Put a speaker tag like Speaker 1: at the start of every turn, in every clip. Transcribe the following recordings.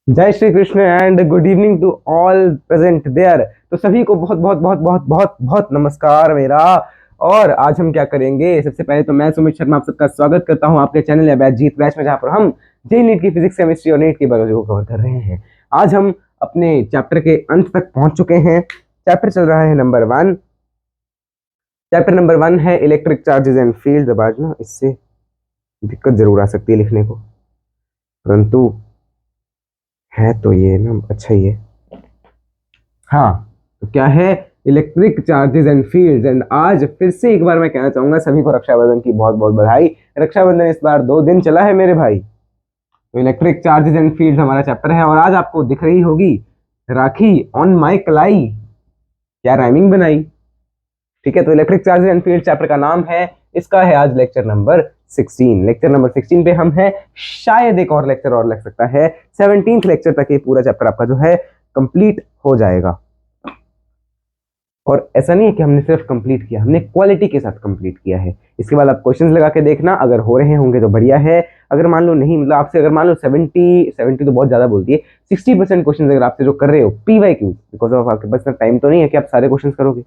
Speaker 1: जय Shri Krishna and good evening to all present there. तो सभी को बहुत बहुत बहुत बहुत बहुत बहुत नमस्कार मेरा। और आज हम क्या करेंगे, सबसे पहले तो मैं सुमित शर्मा आप सबका स्वागत करता हूं आपके चैनल या जीत बैच में, जहां पर हम जे नीट की फिजिक्स केमिस्ट्री और नीट की बायोलॉजी को कवर कर रहे हैं। आज हम अपने चैप्टर के अंत तक पहुंच चुके हैं। चैप्टर चल रहा है नंबर 1। चैप्टर नंबर 1 है इलेक्ट्रिक चार्जेस एंड फील्ड। अब आज ना इससे दिक्कत जरूर आ सकती है लिखने को, परंतु है तो ये ना अच्छा ही है। हाँ, तो क्या है, electric charges and fields. And आज फिर से एक बार मैं कहना चाहूंगा सभी को रक्षाबंधन की बहुत बहुत बधाई। रक्षाबंधन इस बार 2 दिन चला है मेरे भाई। तो इलेक्ट्रिक चार्जेस एंड फील्ड्स हमारा चैप्टर है और आज आपको दिख रही होगी राखी ऑन माई कलाई। क्या राइमिंग बनाई। ठीक है, तो electric charges and field chapter का नाम है, इसका है आज लेक्चर नंबर 16। लेक्चर नंबर 16 पे हम हैं, शायद एक और लेक्चर और लग सकता है। 17th लेक्चर तक ये पूरा चैप्टर आपका जो है कंप्लीट हो जाएगा। और ऐसा नहीं है कि हमने सिर्फ कंप्लीट किया, हमने क्वालिटी के साथ कंप्लीट किया है। इसके बाद आप क्वेश्चंस लगा के देखना, अगर हो रहे होंगे तो बढ़िया है। अगर मान लो नहीं, मतलब आपसे अगर मान लो 70 तो बहुत ज्यादा बोलती है, 60% क्वेश्चन अगर आपसे जो कर रहे हो पीवाई क्यूज, बिकॉज ऑफ आपके पास टाइम तो नहीं है कि आप सारे क्वेश्चन करोगे।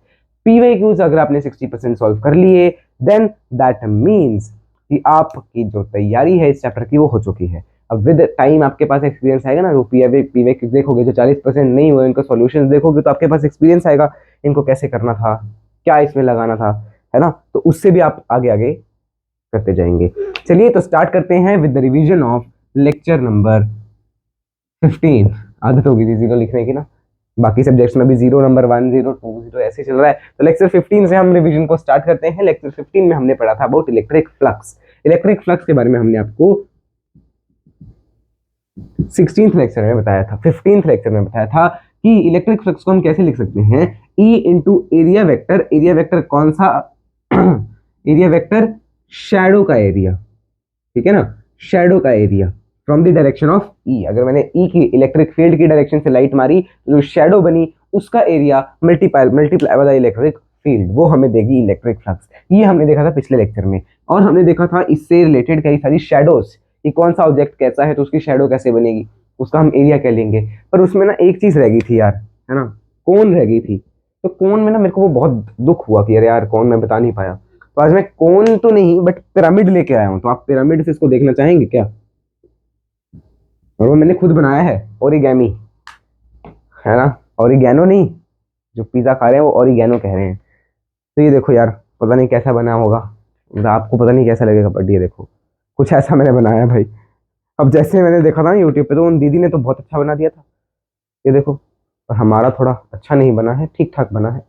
Speaker 1: पीवाई क्यूज अगर आपने 60% सॉल्व कर लिए, देन दैट मीन्स कि आपकी जो तैयारी है इस चैप्टर की वो हो चुकी है। अब विद टाइम आपके पास एक्सपीरियंस आएगा ना, जो पीवाई क्यूज देखोगे, जो 40% नहीं हुए इनका सॉल्यूशंस देखोगे, तो आपके पास एक्सपीरियंस आएगा इनको कैसे करना था, क्या इसमें लगाना था, है ना। तो उससे भी आप आगे आगे करते जाएंगे। चलिए तो स्टार्ट करते हैं with the revision of lecture number 15। आदत होगी थी जीरो लिखने की ना, बाकी सब्जेक्ट्स में भी 0 नंबर 1 0 2 0 ऐसे चल रहा है। तो लेक्चर 15 से हम रिवीजन को स्टार्ट करते हैं। लेक्चर 15 में हमने पढ़ा था about electric flux. Electric flux के बारे में हमने आपको 16th लेक्चर में बताया था, 15th लेक्चर में बताया था कि इलेक्ट्रिक फ्लक्स को हम कैसे लिख सकते हैं। E into area vector. Area vector कौन सा एरिया वेक्टर शैडो का एरिया, ठीक है ना, शैडो का area from the direction of E. अगर मैंने ई की इलेक्ट्रिक फील्ड की डायरेक्शन से लाइट मारी तो जो शैडो बनी उसका area multiply by the electric field, वो हमें देगी इलेक्ट्रिक फ्लक्स। ये हमने देखा था पिछले लेक्चर में। और हमने देखा था इससे रिलेटेड कई सारी शैडोज, कि कौन सा ऑब्जेक्ट कैसा है तो उसकी शैडो कैसे बनेगी, उसका हम एरिया क्या लेंगे। पर उसमें ना एक चीज रह गई थी यार, है ना, कौन रह गई थी। तो कौन में ना मेरे को वो बहुत दुख हुआ कि अरे यार कौन मैं बता नहीं पाया। तो आज मैं कौन तो नहीं बट पिरामिड लेके आया हूं। तो आप पिरामिड से इसको देखना चाहेंगे क्या। और वो मैंने खुद बनाया है, ओरिगैमी, है ना, ओरिगैनो नहीं, जो पिज्जा खा रहे हैं वो ओरिगैनो कह रहे हैं। तो ये देखो यार, पता नहीं कैसा बना होगा, मतलब आपको पता नहीं कैसा लगेगा, बट ये देखो कुछ ऐसा मैंने बनाया है भाई। अब जैसे मैंने देखा था ना यूट्यूब पे, तो उन दीदी ने तो बहुत अच्छा बना दिया था, ये देखो। और हमारा थोड़ा अच्छा नहीं बना है, ठीक ठाक बना है,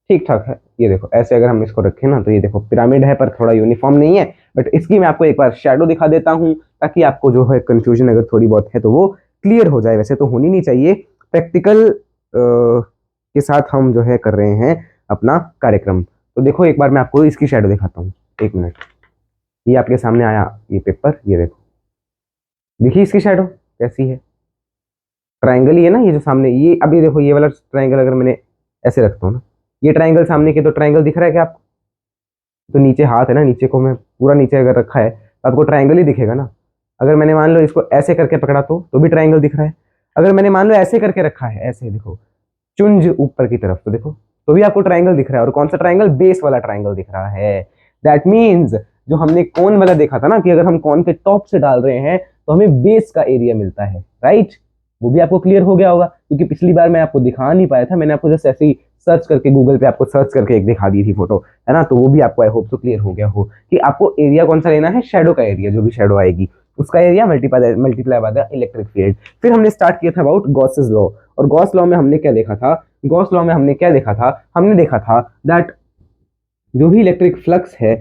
Speaker 1: ठीक ठाक है। ये देखो ऐसे अगर हम इसको रखें ना, तो ये देखो पिरामिड है पर थोड़ा यूनिफॉर्म नहीं है। बट इसकी मैं आपको एक बार शैडो दिखा देता हूँ, ताकि आपको जो है कंफ्यूजन अगर थोड़ी बहुत है तो वो क्लियर हो जाए। वैसे तो होनी नहीं चाहिए, प्रैक्टिकल के साथ हम जो है कर रहे हैं अपना कार्यक्रम। तो देखो एक बार मैं आपको इसकी शैडो दिखाता हूँ, एक मिनट। ये आपके सामने आया ये पेपर, ये देखो, देखिए इसकी शैडो कैसी है। ट्राइंगल ही है ना ये जो सामने, ये अभी देखो ये वाला ट्राइंगल अगर मैंने ऐसे रखता हूँ ना, ये ट्राइंगल सामने के, तो ट्राइंगल दिख रहा है क्या आपको। तो नीचे हाथ है ना, नीचे को मैं पूरा नीचे अगर रखा है तो आपको ट्राइंगल ही दिखेगा ना। अगर मैंने मान लो इसको ऐसे करके पकड़ा तो भी ट्राइंगल दिख रहा है। अगर मैंने मान लो ऐसे करके रखा है, ऐसे देखो, चुंज ऊपर की तरफ, तो देखो तो भी आपको ट्राइंगल दिख रहा है। और कौन सा ट्राइंगल, बेस वाला ट्राइंगल दिख रहा है। दैट मीन्स जो हमने कौन वाला देखा था ना, कि अगर हम कौन पे टॉप से डाल रहे हैं तो हमें बेस का एरिया मिलता है, राइट। वो भी आपको क्लियर हो गया होगा, क्योंकि पिछली बार मैं आपको दिखा नहीं पाया था, मैंने आपको जस्ट ऐसे ही सर्च करके गूगल पे आपको सर्च करके एक दिखा दी थी फोटो, है ना। तो वो भी आपको आई होप तो क्लियर हो गया हो कि आपको एरिया कौन सा लेना है, शैडो का एरिया, जो भी शैडो आएगी उसका area multiply by the electric field. फिर हमने स्टार्ट किया था अबाउट गॉसेस लॉ। और गॉस लॉ में हमने क्या देखा था, गॉस लॉ में हमने क्या देखा था, हमने देखा था दैट जो भी इलेक्ट्रिक फ्लक्स है,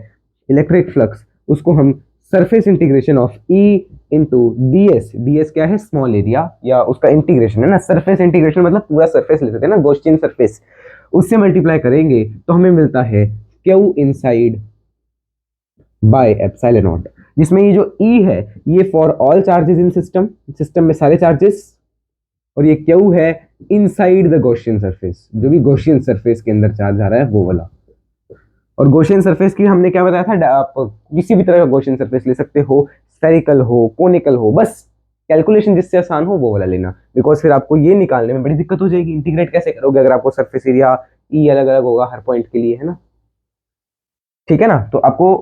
Speaker 1: इलेक्ट्रिक फ्लक्स, उसको हम surface integration of E into D S, D S क्या है, स्मॉल एरिया, या उसका इंटीग्रेशन है ना, सरफेस इंटीग्रेशन मतलब पूरा सरफेस लेते थे ना, गॉसियन सरफेस, उससे मल्टीप्लाई करेंगे तो हमें मिलता है Q inside by epsilon not. जिसमें ये जो ई है ये for all charges in system, system में सारे चार्जेस, और ये क्यू है इनसाइड द गॉसियन सरफेस, जो भी गॉसियन सरफेस के अंदर चार्ज आ रहा है वो वाला। और गॉसियन सरफेस की हमने क्या बताया था, आप किसी भी तरह का गॉसियन सरफेस ले सकते हो, स्फेरिकल हो, कोनिकल हो, बस कैलकुलेशन जिससे आसान हो वो वाला लेना, बिकॉज फिर आपको ये निकालने में बड़ी दिक्कत हो जाएगी। इंटीग्रेट कैसे करोगे अगर आपको सरफेस एरिया ई अलग अलग होगा हर पॉइंट के लिए, है ना। ठीक है ना, तो आपको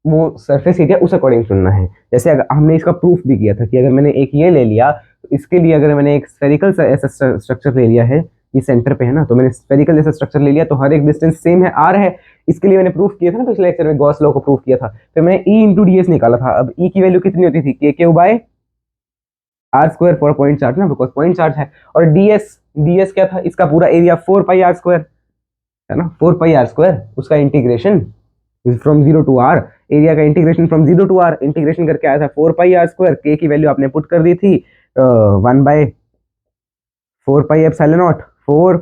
Speaker 1: वो सरफेस एरिया उस अकॉर्डिंग चुनना है। जैसे अगर हमने इसका प्रूफ भी किया था कि अगर मैंने एक ये ले लिया तो इसके लिए अगर मैंने एक स्फेरिकल ऐसा स्ट्रक्चर ले लिया है, ये सेंटर पे है ना, तो मैंने स्फेरिकल जैसा स्ट्रक्चर ले लिया तो हर एक डिस्टेंस सेम है, आर है। इसके लिए मैंने प्रूफ किया था ना पिछले लेक्चर में, गॉस लॉ को प्रूफ किया था। फिर मैंने ई इंटू डी एस निकाला था। अब ई की वैल्यू कितनी होती थी, K Q by R square for point charge ना, बिकॉज पॉइंट चार्ज है। और डी एस क्या था, इसका पूरा एरिया 4 पाई आर स्क्वायर है ना, 4 पाई आर स्क्वायर, उसका integration from 0 to R, area का integration from 0 to R, integration करके आया था 4 पाई आर स्क्वायर। के की वैल्यू आपने पुट कर दी थी 1/4 pi epsilon naught, 4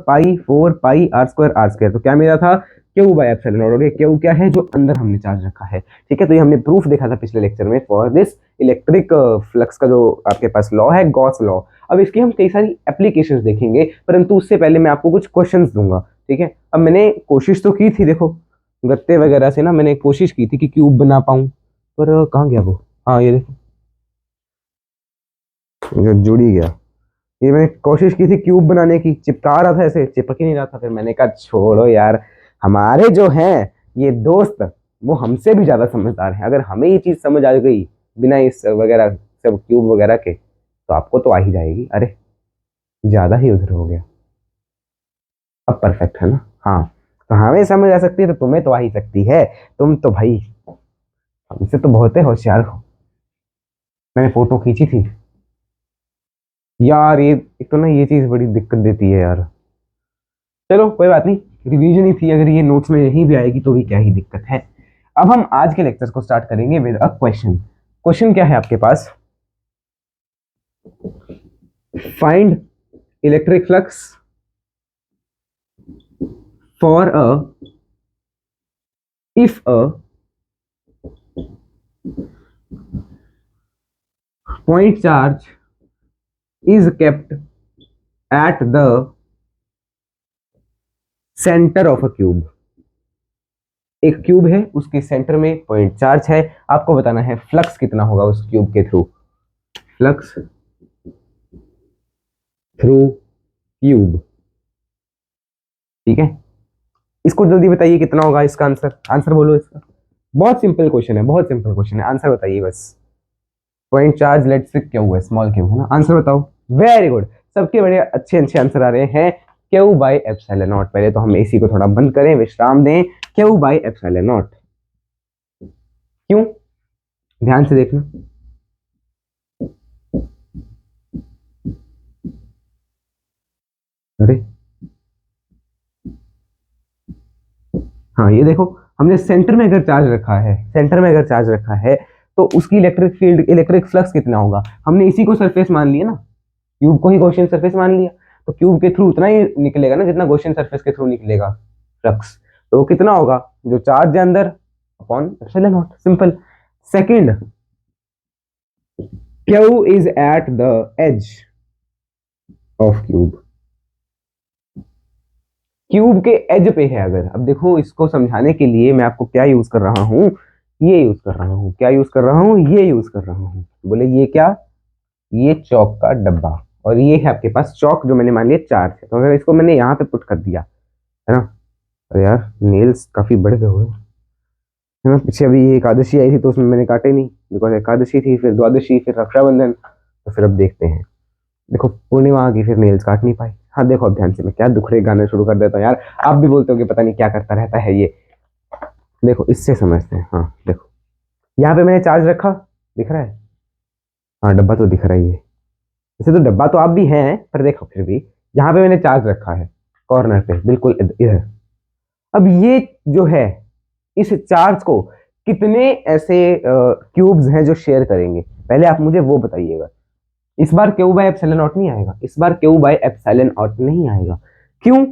Speaker 1: pi R square. तो क्या मिला था, क्यू बाय एप्सिलॉन नॉट। और ये क्यू क्या है, जो अंदर हमने चार्ज रखा है। ठीक है, तो ये हमने प्रूफ देखा था पिछले लेक्चर में फॉर दिस इलेक्ट्रिक फ्लक्स का जो आपके पास लॉ है, गॉस लॉ। अब इसकी हम कई सारी एप्लीकेशंस देखेंगे, परंतु उससे पहले मैं आपको कुछ क्वेश्चंस दूंगा। ठीक है, अब मैंने कोशिश तो की थी, देखो गत्ते वगैरह से ना मैंने कोशिश की थी कि क्यूब बना पाऊं, पर कहाँ गया वो, हाँ ये देखो जो जुड़ ही गया। ये मैंने कोशिश की थी क्यूब बनाने की, चिपका रहा था ऐसे, चिपक ही नहीं रहा था। फिर मैंने कहा छोड़ो यार, हमारे जो हैं ये दोस्त वो हमसे भी ज्यादा समझदार हैं। अगर हमें ये चीज समझ आ गई बिना इस वगैरह सब क्यूब वगैरह के, तो आपको तो आ ही जाएगी। अरे ज्यादा ही उधर हो गया, अब परफेक्ट है ना। हाँ, तो हमें समझ आ सकती है तो तुम्हें तो आ ही सकती है। तुम तो भाई हमसे तो बहुत ही होशियार हो। मैंने फोटो खींची थी यार, ये एक तो ना ये चीज बड़ी दिक्कत देती है यार। चलो कोई बात नहीं, रिवीजन ही थी, अगर ये नोट्स में यहीं भी आएगी तो भी क्या ही दिक्कत है। अब हम आज के लेक्चर को स्टार्ट करेंगे विद अ क्वेश्चन। क्वेश्चन क्या है आपके पास, find electric flux for a if a point charge is kept at the center of a cube। एक क्यूब है, उसके सेंटर में पॉइंट चार्ज है, आपको बताना है फ्लक्स कितना होगा उस क्यूब के थ्रू, फ्लक्स थ्रू क्यूब। ठीक है, इसको जल्दी बताइए कितना होगा इसका आंसर, आंसर बोलो इसका। बहुत सिंपल क्वेश्चन है, बहुत सिंपल क्वेश्चन है, आंसर बताइए बस। Point charge let's say Q है, स्मॉल क्यू है ना, आंसर बताओ। वेरी गुड, सबके बड़े अच्छे अच्छे आंसर आ रहे हैं, क्यू बाई एप्सिलॉन नॉट। पहले तो हम इसी को थोड़ा बंद करें, विश्राम दें, क्यू बाई एप्सिलॉन नॉट। क्यों, ध्यान से देखना। अरे हाँ, ये देखो, हमने सेंटर में अगर चार्ज रखा है, सेंटर में अगर चार्ज रखा है तो उसकी इलेक्ट्रिक फील्ड, इलेक्ट्रिक फ्लक्स कितना होगा। हमने इसी को सरफेस मान लिया ना, क्यूब को ही गॉसियन सरफेस मान लिया, तो क्यूब के थ्रू उतना ही निकलेगा ना जितना गॉसियन सरफेस के थ्रू निकलेगा फ्लक्स। तो वो कितना होगा, जो चार्ज है अंदर upon epsilon naught, simple. Second, Q is at the edge of cube, cube के एज पे है अगर। अब देखो इसको समझाने के लिए मैं आपको क्या यूज कर रहा हूं, ये यूज कर रहा हूं, क्या यूज कर रहा हूं, ये यूज कर रहा हूं। बोले ये क्या, ये चौक का डब्बा, और ये है आपके पास चौक जो मैंने मान लिया चार्ज है। तो अगर इसको मैंने यहाँ पे पुट कर दिया है ना, अरे यार नेल्स काफी बड़े हुए है ना, पीछे अभी एकादशी आई थी तो उसमें मैंने काटे नहीं, बिकॉज एकादशी थी, फिर द्वादशी, फिर रक्षाबंधन, तो फिर अब देखते हैं। देखो पूर्णिमा आ गई, फिर नेल्स काट नहीं पाए। हाँ देखो, अब ध्यान से, मैं क्या दुखड़े गाने शुरू कर देता हूँ यार, आप भी बोलते हो कि पता नहीं क्या करता रहता है ये। देखो इससे समझते हैं, हाँ देखो यहाँ पे मैंने चार्ज रखा, दिख रहा है, हाँ डब्बा तो दिख रहा ही है, वैसे तो डब्बा तो आप भी हैं, पर देखो फिर भी यहाँ पे मैंने चार्ज रखा है कॉर्नर पे, बिल्कुल इधर। अब ये जो है, इस चार्ज को कितने ऐसे क्यूब्स हैं जो शेयर करेंगे, पहले आप मुझे वो बताइएगा। इस बार क्यू बाय एप्सिलॉन नॉट नहीं आएगा, इस बार क्यू बाय एप्सिलॉन नॉट नहीं आएगा। क्यों,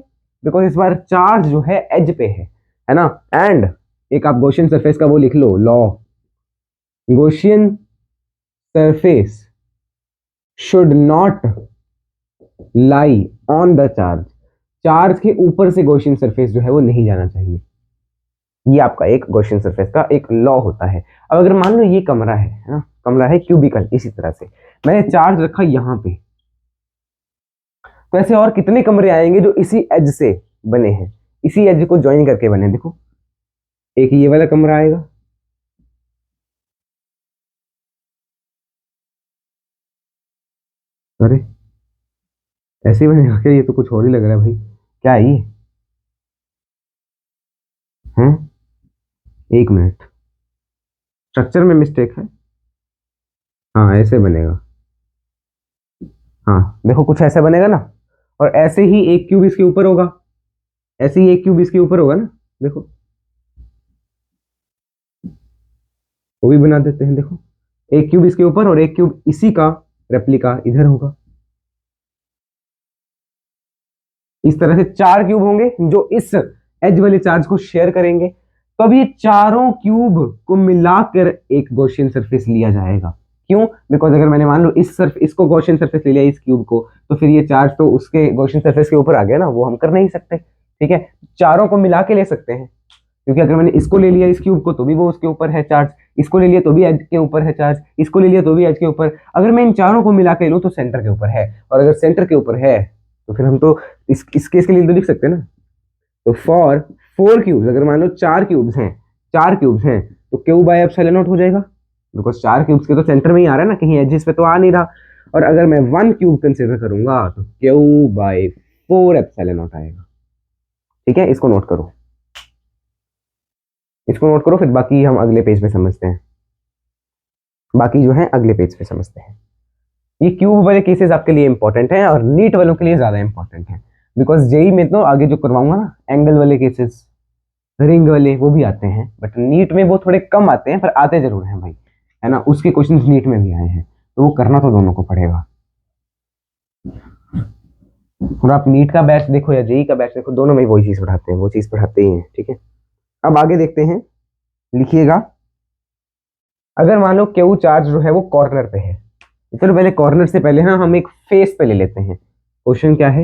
Speaker 1: बिकॉज इस बार चार्ज जो है एज पे है ना। एंड एक आप गॉसियन सरफेस का वो लिख लो law, Gaussian surface should not lie on the charge, charge के ऊपर से गॉसियन सरफेस जो है वो नहीं जाना चाहिए। ये आपका एक गॉसियन सरफेस का एक लॉ होता है। अब अगर मान लो ये कमरा है ना, कमरा है क्यूबिकल, इसी तरह से मैंने चार्ज रखा यहाँ पे, तो ऐसे और कितने कमरे आएंगे जो इसी एज से बने हैं, इसी एज को ज्वाइन करके बने हैं। देखो एक ये वाला कमरा आएगा, अरे ऐसे ही बनेगा क्या? ये तो कुछ और ही लग रहा है भाई, क्या है ये? हैं, एक मिनट, स्ट्रक्चर में मिस्टेक है। हाँ ऐसे बनेगा, हाँ देखो कुछ ऐसा बनेगा ना, और ऐसे ही एक क्यूब इसके ऊपर होगा, ऐसे ही एक क्यूब इसके ऊपर होगा ना, देखो वो भी बना देते हैं। देखो एक क्यूब इसके ऊपर और एक क्यूब इसी का रेप्लिका इधर होगा। इस तरह से चार क्यूब होंगे जो इस एज वाले चार्ज को शेयर करेंगे, तो अब ये चारों क्यूब को मिलाकर एक गॉसियन सरफेस लिया जाएगा। क्यों? बिकॉज अगर मैंने मान लो इसको गॉसियन सरफेस ले लिया इस क्यूब को, तो फिर ये चार्ज तो उसके गॉसियन सरफेस के ऊपर आ गया ना, वो हम कर नहीं सकते। ठीक है, चारों को मिला के ले सकते हैं, क्योंकि अगर मैंने इसको ले लिया इस क्यूब को तो भी वो उसके ऊपर है चार्ज, इसको ले लिया तो भी एज के ऊपर है चार्ज, इसको ले लिया तो भी एज के ऊपर। अगर मैं इन चारों को मिला के लूँ तो सेंटर के ऊपर है, और अगर सेंटर के ऊपर है तो फिर हम तो इस केस के लिए तो लिख सकते हैं ना। तो फॉर फोर क्यूब्स, अगर मान लो चार क्यूब्स हैं तो क्यू बाय एप्सिलॉन नॉट हो जाएगा, बिकॉज चार क्यूब्स के तो सेंटर में ही आ रहा है ना, कहीं एजिस पे तो आ नहीं रहा। और अगर मैं वन क्यूब कंसिडर करूंगा तो Q by four epsilon not आएगा। ठीक है, इसको नोट करो, इसको नोट करो, फिर बाकी हम अगले पेज पे समझते हैं, बाकी जो है अगले पेज पे समझते हैं। ये क्यूब वाले केसेस आपके लिए इंपॉर्टेंट हैं और नीट वालों के लिए ज्यादा इंपॉर्टेंट है, बिकॉज जेई में तो आगे जो करवाऊंगा ना एंगल वाले केसेस, रिंग वाले, वो भी आते हैं, बट नीट में वो थोड़े कम आते हैं, पर आते जरूर हैं भाई, है ना। उसके क्वेश्चंस नीट में भी आए हैं, तो वो करना तो दोनों को पड़ेगा। और आप नीट का बैच देखो या जेई का बैच देखो, दोनों में वही चीज पढ़ाते हैं, वो चीज पढ़ाते ही हैं। ठीक है, अब आगे देखते हैं, लिखिएगा। अगर मान लो क्यू चार्ज जो है वो कॉर्नर पे है, चलो पहले कॉर्नर से पहले ना हम एक फेस पे ले लेते हैं। क्वेश्चन क्या है?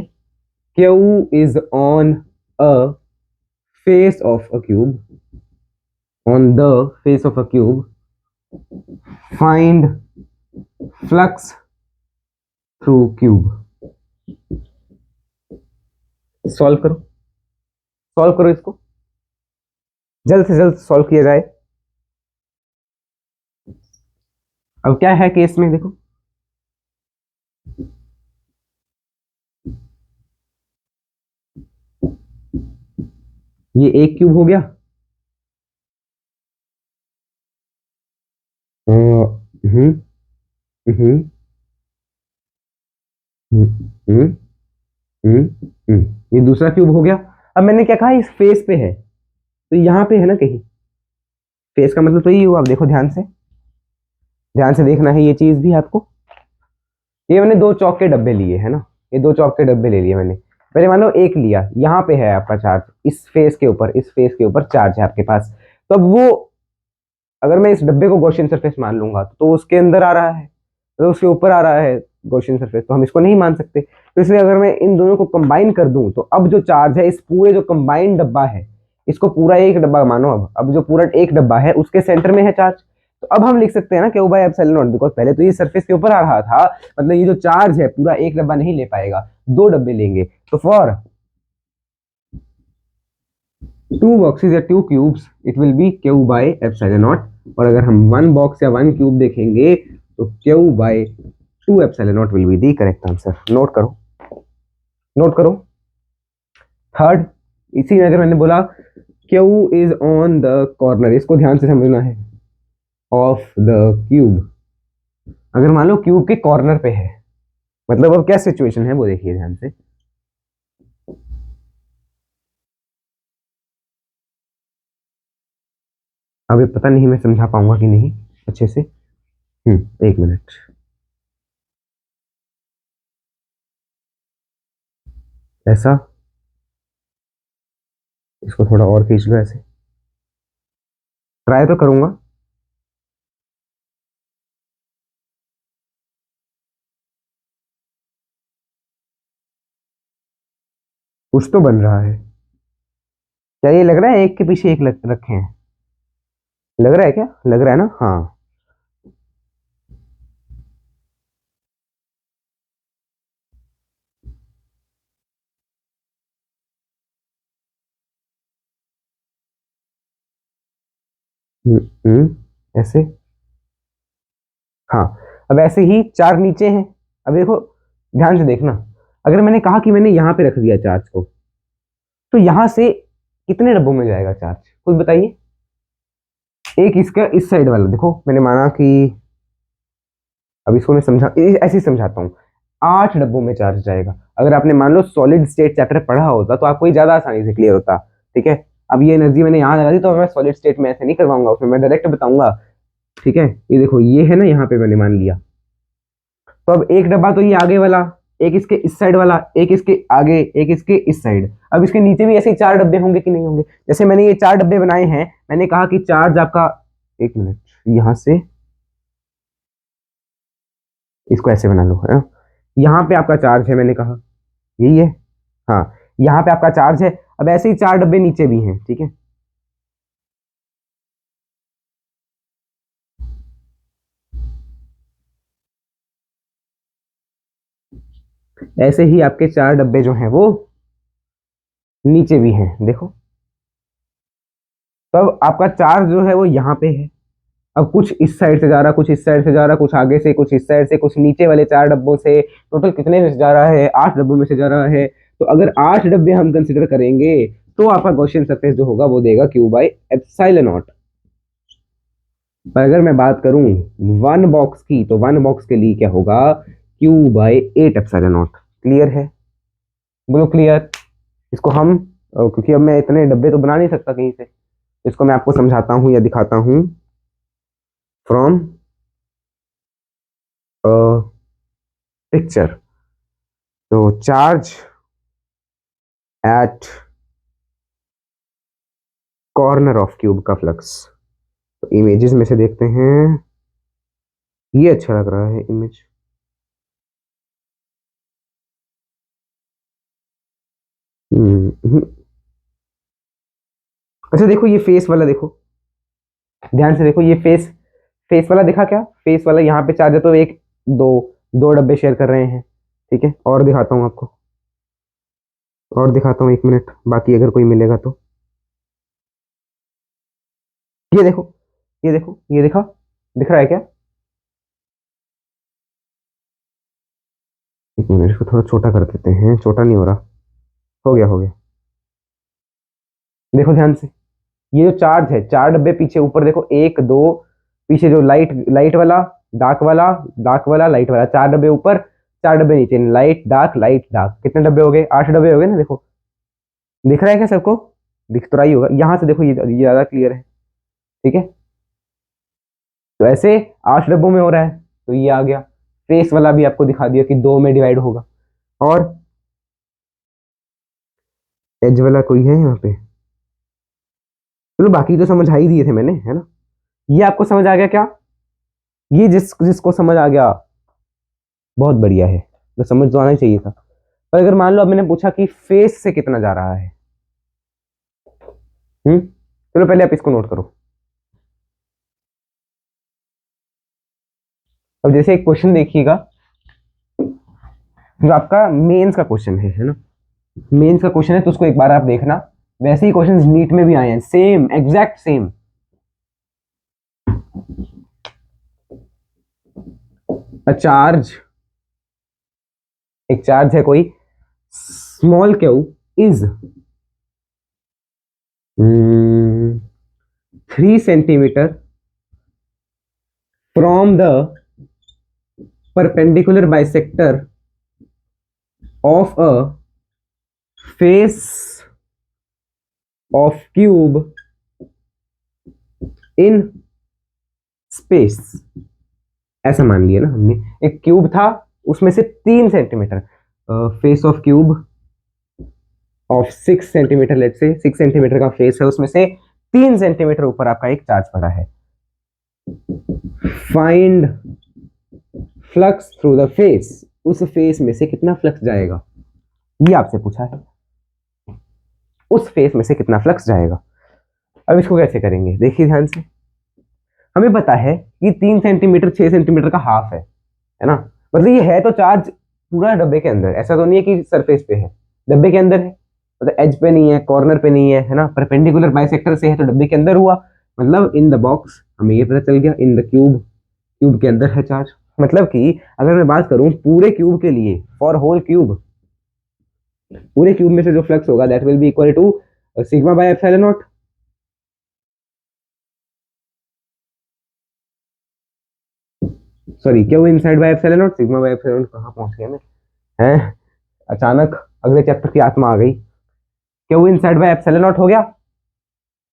Speaker 1: Q is on a face of a cube, on the face of a cube, find flux through cube. Solve करो, सॉल्व करो इसको, जल्द से जल्द सॉल्व किया जाए। अब क्या है केस में, देखो ये एक क्यूब हो गया, हम्म हम्म हम्म ये दूसरा क्यूब हो गया। अब मैंने क्या कहा, इस फेस पे है, तो यहाँ पे है ना कहीं, फेस का मतलब तो ये हुआ। अब देखो ध्यान से, ध्यान से देखना है ये चीज भी आपको। ये मैंने दो चौक के डब्बे लिए है ना, ये दो चौक के डब्बे ले लिए मैंने। पहले मान लो एक लिया, यहाँ पे है आपका चार्ज, इस फेस के ऊपर, इस फेस के ऊपर चार्ज है आपके पास। तो अब वो, अगर मैं इस डब्बे को गॉसियन सरफेस मान लूंगा तो उसके अंदर आ रहा है, तो उसके ऊपर आ रहा है गॉसियन सरफेस, तो हम इसको नहीं मान सकते। तो इसलिए अगर मैं इन दोनों को कंबाइन कर दूं तो अब जो चार्ज है इस पूरे जो कंबाइंड डब्बा है, इसको पूरा एक डब्बा मानो, अब जो पूरा एक डब्बा है उसके सेंटर में है चार्ज। तो अब हम लिख सकते हैं ना Q by epsilon naught, because पहले तो ये सरफेस के ऊपर आ रहा था, मतलब ये जो चार्ज है पूरा एक डब्बा नहीं ले पाएगा, दो डब्बे लेंगे। तो फॉर टू बॉक्सेस या to cubes it will B Q by epsilon not. और अगर हम वन बॉक्स या वन क्यूब देखेंगे तो Q by two epsilon naught will be the correct answer. Note करो, नोट करो। थर्ड, इसी में अगर मैंने बोला Q is on the corner, इसको ध्यान से समझना है, ऑफ द क्यूब। अगर मान लो क्यूब के कॉर्नर पे है, मतलब अब क्या सिचुएशन है वो देखिए ध्यान से। अब ये पता नहीं मैं समझा पाऊंगा कि नहीं अच्छे से। एक मिनट, ऐसा, इसको थोड़ा और खींच लो ऐसे, ट्राई तो करूंगा। कुछ तो बन रहा है, क्या ये लग रहा है एक के पीछे एक रखे हैं? लग रहा है क्या? लग रहा है ना, हाँ। ऐसे, हाँ। अब ऐसे ही चार नीचे हैं। अब देखो, ध्यान से देखना, अगर मैंने कहा कि मैंने यहाँ पे रख दिया चार्ज को, तो यहां से कितने डब्बों में जाएगा चार्ज, खुद बताइए। एक इसका इस साइड वाला देखो, मैंने माना कि, अब इसको मैं ऐसे ही समझाता हूँ, 8 डब्बों में चार्ज जाएगा। अगर आपने मान लो सॉलिड स्टेट चैप्टर पढ़ा होता तो आपको ये ज्यादा आसानी से क्लियर होता। ठीक है, अब ये एनर्जी मैंने यहाँ लगा दी, तो मैं सॉलिड स्टेट में ऐसे नहीं करवाऊंगा, उसमें मैं डायरेक्ट बताऊंगा। ठीक है, ये देखो, ये है ना, यहाँ पे मैंने मान लिया। तो अब एक डब्बा तो ये आगे वाला, एक इसके इस साइड वाला, एक इसके आगे, एक इसके इस साइड। अब इसके नीचे भी ऐसे ही 4 डब्बे होंगे कि नहीं होंगे। जैसे मैंने ये 4 डब्बे बनाए हैं, मैंने कहा कि चार्ज आपका, एक मिनट, यहां से इसको ऐसे बना लो, है ना। यहाँ पे आपका चार्ज है, मैंने कहा यही है, हाँ, यहाँ पे आपका चार्ज है। अब ऐसे ही 4 डब्बे नीचे भी हैं। ठीक है, ऐसे ही आपके 4 डब्बे जो हैं वो नीचे भी हैं, देखो। तब आपका चार्ज जो है वो यहाँ पे है। अब कुछ इस साइड से जा रहा, कुछ इस साइड से जा रहा, कुछ आगे से, कुछ इस साइड से, कुछ नीचे वाले 4 डब्बों से। टोटल कितने में से जा रहा है, 8 डब्बों में से जा रहा है। तो अगर 8 डब्बे हम कंसिडर करेंगे, तो आपका गॉसियन सरफेस जो होगा वो देगा क्यू बाई एप्सिलॉन नॉट। पर अगर मैं बात करूं वन बॉक्स की, तो वन बॉक्स के लिए क्या होगा, Q by 8 epsilon not. Clear है, बोलो क्लियर। इसको हम क्योंकि अब मैं इतने डब्बे तो बना नहीं सकता कहीं से, इसको मैं आपको समझाता हूं या दिखाता हूं फ्रॉम पिक्चर। तो charge at corner of cube का फ्लक्स, तो इमेजेस में से देखते हैं, ये अच्छा लग रहा है इमेज। हम्म, अच्छा देखो, ये फेस वाला देखो, ध्यान से देखो, ये फेस, फेस वाला दिखा क्या, फेस वाला यहाँ पे चार्ज है, तो एक, दो, 2 डब्बे शेयर कर रहे हैं। ठीक है, और दिखाता हूँ आपको, और दिखाता हूँ, एक मिनट, बाकी अगर कोई मिलेगा तो। ये देखो, ये देखो, ये दिखा, दिख रहा है क्या। एक मिनट, इसको थोड़ा छोटा कर देते हैं, छोटा नहीं हो रहा, हो गया, हो गया। देखो ध्यान से, ये जो चार्ज है, 4 डब्बे पीछे, ऊपर देखो, एक, दो, पीछे जो लाइट, लाइट वाला, डार्क वाला, डार्क वाला, लाइट वाला, 4 डब्बे ऊपर, 4 डब्बे नीचे, लाइट डार्क, लाइट डार्क, कितने डब्बे हो गए, 8 डब्बे हो गए ना। देखो, दिख रहा है क्या सबको, दिख तो रहा ही होगा, यहां से देखो, ये ज्यादा क्लियर है। ठीक है, तो ऐसे 8 डब्बों में हो रहा है, तो ये आ गया। फेस वाला भी आपको दिखा दिया कि 2 में डिवाइड होगा। और एज वाला कोई है यहाँ पे, चलो बाकी तो समझ आ ही दिए थे मैंने, है ना। ये आपको समझ आ गया क्या, ये जिसको समझ आ गया बहुत बढ़िया है, तो समझ तो आना ही चाहिए था। पर अगर मान लो अब मैंने पूछा कि फेस से कितना जा रहा है, चलो पहले आप इसको नोट करो। अब जैसे एक क्वेश्चन देखिएगा, जो आपका मेंस का क्वेश्चन है ना, मेंस का क्वेश्चन है, तो उसको एक बार आप देखना। वैसे ही क्वेश्चंस नीट में भी आए हैं, same, exact same. A charge, एक चार्ज है कोई, small Q is 3 centimetre from the perpendicular bisector of a face of cube in space. ऐसा मान लिया ना हमने, एक क्यूब था, उसमें से 3 centimetre, face of cube of 6 centimetre, let's say 6 centimetre का फेस है, उसमें से 3 सेंटीमीटर ऊपर आपका एक चार्ज पड़ा है। Find flux through the face, उस फेस में से कितना फ्लक्स जाएगा, ये आपसे पूछा है, उस फेस में से कितना फ्लक्स जाएगा। अब इसको कैसे करेंगे, देखिए ध्यान से। हमें पता है कि 3 सेंटीमीटर 6 सेंटीमीटर का हाफ है ना। मतलब ये है तो चार्ज पूरा डब्बे के अंदर, ऐसा तो नहीं है कि सरफेस पे है, डब्बे के अंदर है। मतलब एज पे नहीं है, कॉर्नर पे नहीं है, है ना, परपेंडिकुलर बाइसेक्टर से है, तो डब्बे के अंदर हुआ। मतलब इन द बॉक्स हमें ये पता चल गया, इन द क्यूब, क्यूब के अंदर है चार्ज। मतलब कि अगर मैं बात करूं पूरे क्यूब के लिए, फॉर होल क्यूब, पूरे क्यूब में से जो फ्लक्स होगा that will be equal to sigma by epsilon naught. Sorry, Q inside by epsilon naught, sigma by epsilon naught, कहां पहुंच गया मैं, हैं अचानक अगले चैप्टर की आत्मा आ गई। Q inside by epsilon not हो गया।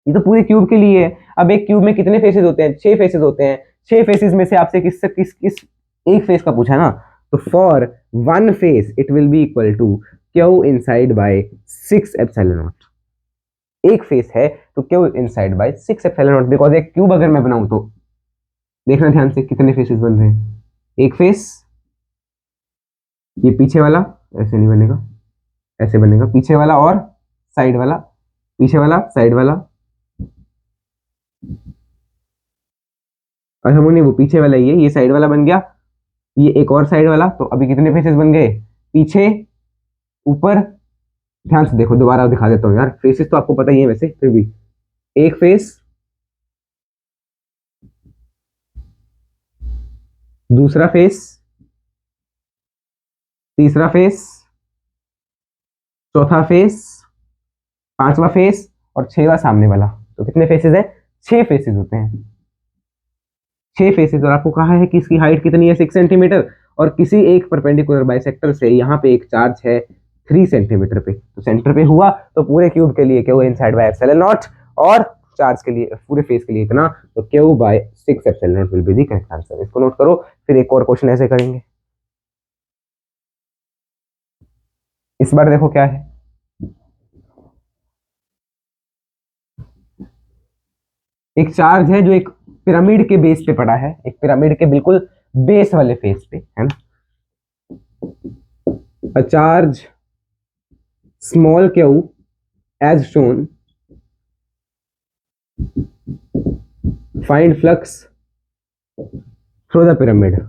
Speaker 1: ये तो पूरे क्यूब के लिए है। अब एक क्यूब में कितने फेसेस होते हैं, 6 फेसेस होते हैं। 6 फेसेस में से आपसे किस एक फेस का पूछा है ना, तो for one face it will be equal to Q inside by 6 epsilon naught. एक फेस है तो Q inside by 6 epsilon naught, because एक क्यूब अगर मैं बनाऊं तो देखना ध्यान से कितने फेसेस बन रहे हैं। एक फेस, ये पीछे वाला ऐसे नहीं बनेगा, ऐसे बनेगा पीछे वाला और साइड वाला, पीछे वाला साइड वाला, अच्छा वो नहीं, वो पीछे वाला ही है, ये साइड वाला बन गया, ये एक और साइड वाला। तो अभी कितने फेसेस बन गए, पीछे ऊपर, ध्यान से देखो दोबारा दिखा देता हूँ यार, फेसेस तो आपको पता ही है वैसे फिर भी। एक फेस, दूसरा फेस, तीसरा फेस, चौथा फेस, पांचवा फेस और छठवां सामने वाला। तो कितने फेसेस है, 6 फेसेस होते हैं, 6 फेसेस। और आपको कहा है कि इसकी हाइट कितनी है, 6 सेंटीमीटर, और किसी एक परपेंडिकुलर बाइसेक्टर से यहाँ पे एक चार्ज है 3 सेंटीमीटर पे, तो सेंटर पे हुआ। तो पूरे क्यूब के लिए Q inside by epsilon not, और चार्ज के लिए पूरे फेस के लिए इतना, तो Q by 6 epsilon naught will be the correct answer. इसको नोट करो, फिर एक और क्वेश्चन ऐसे करेंगे। इस बार देखो क्या है, एक चार्ज है जो एक पिरामिड के बेस पे पड़ा है, एक पिरामिड के बिल्कुल बेस वाले फेस पे है ना। A charge small Q as shown, find flux through the pyramid.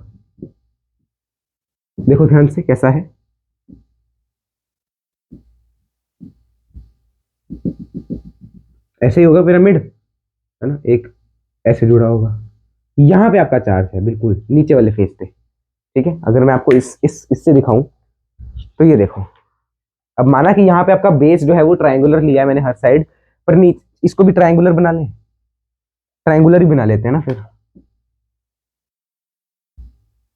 Speaker 1: देखो ध्यान से कैसा है, ऐसे ही होगा पिरामिड है ना, एक ऐसे जुड़ा होगा, यहाँ पे आपका चार्ज है बिल्कुल नीचे वाले फेस पे। ठीक है, अगर मैं आपको इस इससे दिखाऊं तो ये देखो, अब माना कि यहाँ पे आपका बेस जो है वो ट्रायंगुलर लिया है मैंने हर साइड, पर नीचे इसको भी ट्रायंगुलर बना लें, ट्रायंगुलर ही बना लेते हैं ना फिर।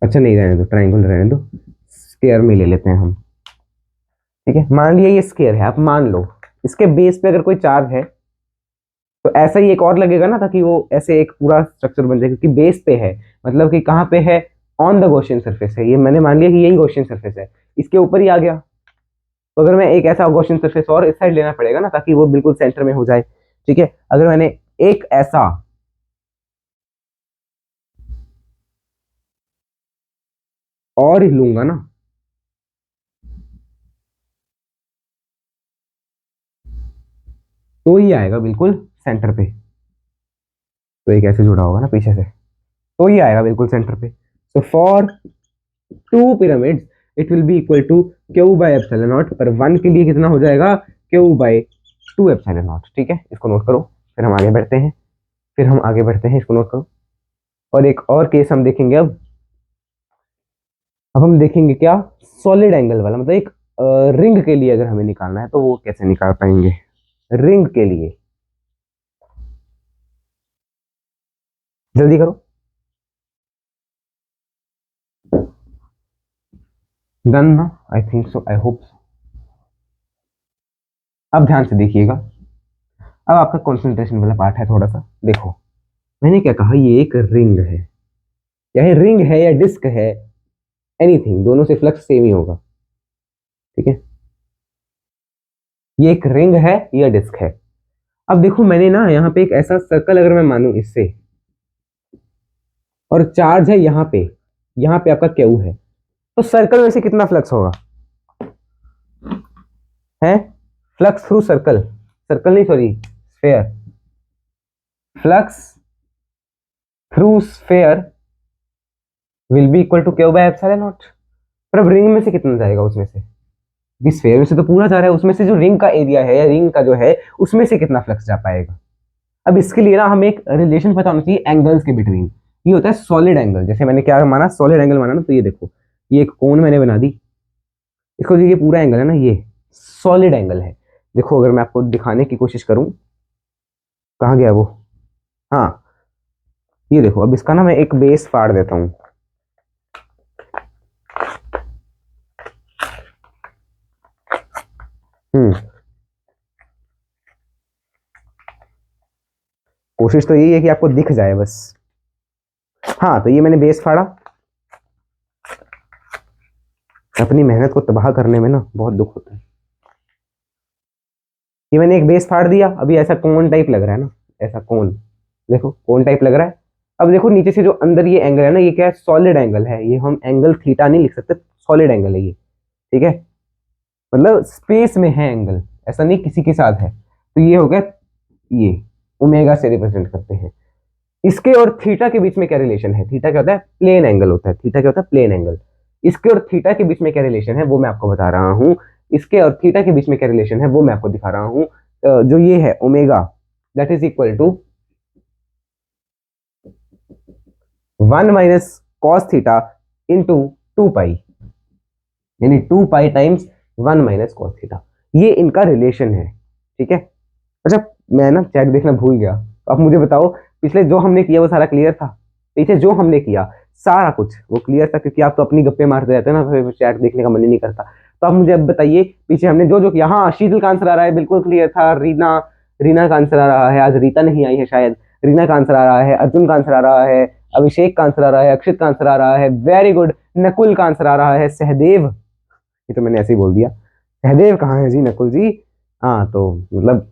Speaker 1: अच्छा नहीं, रहने दो ट्रायंगुलर, रहने दो, स्क्वायर में ले लेते हैं हम। ठीक है, मान लिया ये स्क्वायर है, आप मान लो इसके बेस पे अगर कोई चार्ज है तो ऐसा ही एक और लगेगा ना, ताकि वो ऐसे एक पूरा स्ट्रक्चर बन जाए, क्योंकि बेस पे है, मतलब कि कहाँ पे है, ऑन द गॉसियन सरफेस है। ये मैंने मान लिया कि यही गॉसियन सरफेस है, इसके ऊपर ही आ गया। तो अगर मैं एक ऐसा गॉसियन सरफेस और इस साइड लेना पड़ेगा ना, ताकि वो बिल्कुल सेंटर में हो जाए। ठीक है, अगर मैंने एक ऐसा और ही लूंगा ना, तो ही आएगा बिल्कुल सेंटर पे। तो एक ऐसे जुड़ा होगा ना पीछे से, तो ही आएगा बिल्कुल सेंटर पे। So for 2 pyramids it will be equal to Q by epsilon naught, पर वन के लिए कितना हो जाएगा, क्यू बाय 2 एप्सिलॉन नॉट। ठीक है, इसको नोट करो, फिर हम आगे बढ़ते हैं, फिर हम आगे बढ़ते हैं, इसको नोट करो। और एक और केस हम देखेंगे अब हम देखेंगे क्या, सॉलिड एंगल वाला, मतलब एक रिंग के लिए अगर हमें निकालना है तो वो कैसे निकाल पाएंगे, रिंग के लिए। जल्दी करो, डन ना, I think so, I hope so. अब ध्यान से देखिएगा, अब आपका कंसंट्रेशन वाला पार्ट है, थोड़ा सा देखो। मैंने क्या कहा, ये एक रिंग है, चाहे रिंग है या डिस्क है, एनीथिंग, दोनों से फ्लक्स सेम ही होगा। ठीक है, ये एक रिंग है या डिस्क है। अब देखो मैंने ना यहाँ पे एक ऐसा सर्कल अगर मैं मानूं इससे, और चार्ज है यहाँ पे आपका क्यू है, तो सर्कल में से कितना फ्लक्स होगा, है फ्लक्स थ्रू सर्कल, सर्कल नहीं sorry sphere, flux through sphere will be equal to Q by epsilon naught. पर अब रिंग में से कितना जाएगा उसमें से, क्योंकि स्फेयर में से तो पूरा जा रहा है, उसमें से जो रिंग का एरिया है या रिंग का जो है उसमें से कितना फ्लक्स जा पाएगा। अब इसके लिए ना हमें एक रिलेशन पता होना चाहिए एंगल्स के बिटवीन। ये होता है सॉलिड एंगल। जैसे मैंने क्या माना, सॉलिड एंगल माना ना, तो ये देखो, ये एक कोण मैंने बना दी, इसको ये पूरा एंगल है ना, ये सॉलिड एंगल है। देखो अगर मैं आपको दिखाने की कोशिश करूं, कहाँ गया वो, हाँ ये देखो। अब इसका ना मैं एक बेस फाड़ देता हूं। हम्म, कोशिश तो यही है कि आपको दिख जाए बस। हाँ, तो ये मैंने बेस फाड़ा। अपनी मेहनत को तबाह करने में ना बहुत दुख होता है। ये मैंने एक बेस फाड़ दिया, अभी ऐसा कोन टाइप लग रहा है ना, ऐसा कोन, देखो कोन टाइप लग रहा है। अब देखो नीचे से जो अंदर ये एंगल है ना, ये क्या है, सॉलिड एंगल है। ये हम एंगल थीटा नहीं लिख सकते, सॉलिड एंगल है ये, ठीक है, मतलब स्पेस में है एंगल, ऐसा नहीं किसी के साथ है। तो ये हो गया, ये ओमेगा से रिप्रेजेंट करते हैं। इसके और थीटा के बीच में क्या रिलेशन है, थीटा क्या होता है, प्लेन एंगल होता है, थीटा क्या होता है, प्लेन एंगल। इसके और थीटा के बीच में क्या रिलेशन है वो मैं आपको बता रहा हूँ। इसके और थीटा के बीच में क्या रिलेशन है वो मैं आपको दिखा रहा हूँ। जो ये है omega, that is equal to 1 minus cos theta into 2 pi, यानी 2 pi times 1 minus cos theta. ये इनका रिलेशन है, ठीक है। अच्छा, मैं ना चैट देखना भूल गया, तो आप मुझे बताओ, पिछले जो हमने किया वो सारा क्लियर था? पीछे जो हमने किया सारा कुछ वो क्लियर था? क्योंकि आप तो अपनी गप्पे मारते रहते हैं ना, फिर चैट देखने का मन ही नहीं करता। तो आप मुझे अब बताइए, पीछे हमने जो जो किया। हाँ, शीतल का आंसर आ रहा है, बिल्कुल क्लियर था। रीना, रीना का आंसर आ रहा है, आज रीता नहीं आई है शायद। रीना का आंसर आ रहा है, अर्जुन का आंसर आ रहा है, अभिषेक का आंसर आ रहा है, अक्षित का आंसर आ रहा है, वेरी गुड। नकुल का आंसर आ रहा है, सहदेव, ये तो मैंने ऐसे ही बोल दिया। सहदेव कहाँ है जी, नकुल जी? हाँ, तो मतलब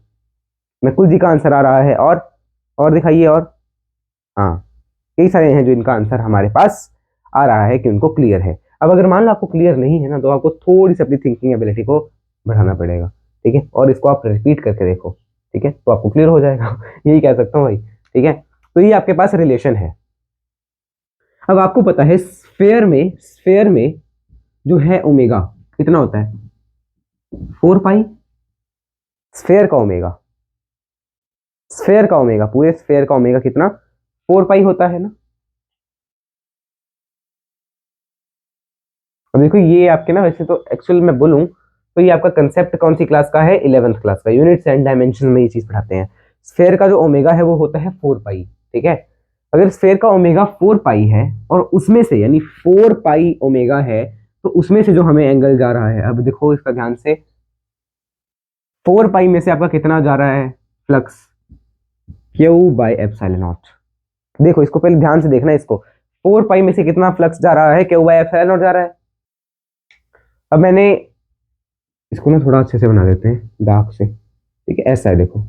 Speaker 1: नकुल जी का आंसर आ रहा है। और दिखाइए। और हाँ, कई सारे हैं जो इनका आंसर हमारे पास आ रहा है कि उनको क्लियर है। अब अगर मान लो आपको क्लियर नहीं है ना, तो आपको थोड़ी सी अपनी थिंकिंग एबिलिटी को बढ़ाना पड़ेगा, ठीक है, और इसको आप रिपीट करके देखो, ठीक है, तो आपको क्लियर हो जाएगा। यही कह सकता हूँ भाई, ठीक है। तो ये आपके पास रिलेशन है। अब आपको पता है स्फेयर में जो है ओमेगा कितना होता है, 4 पाई। स्फेयर का ओमेगा, पूरे स्फेयर का ओमेगा कितना, 4 पाई होता है ना। अब देखो ये आपके ना, वैसे तो एक्चुअल में बोलूं तो ये आपका कंसेप्ट कौन सी क्लास का है, 11th क्लास का, यूनिट्स एंड डायमेंशन में ये चीज पढ़ाते हैं। स्फेयर का जो ओमेगा है वो होता है 4 पाई, ठीक है। अगर स्फेयर का ओमेगा 4 पाई है और उसमें से यानी 4 पाई ओमेगा है, तो उसमें से जो हमें एंगल जा रहा है, अब देखो इसका ध्यान से, 4 पाई में से आपका कितना जा रहा है flux, Q by epsilon not. देखो इसको पहले ध्यान से देखना, इसको 4 पाई में से कितना फ्लक्स जा रहा है, क्यू बाई एप्सिलॉन नॉट जा रहा है। अब मैंने इसको ना थोड़ा अच्छे से बना देते हैं डार्क से, ठीक है, ऐसा है देखो,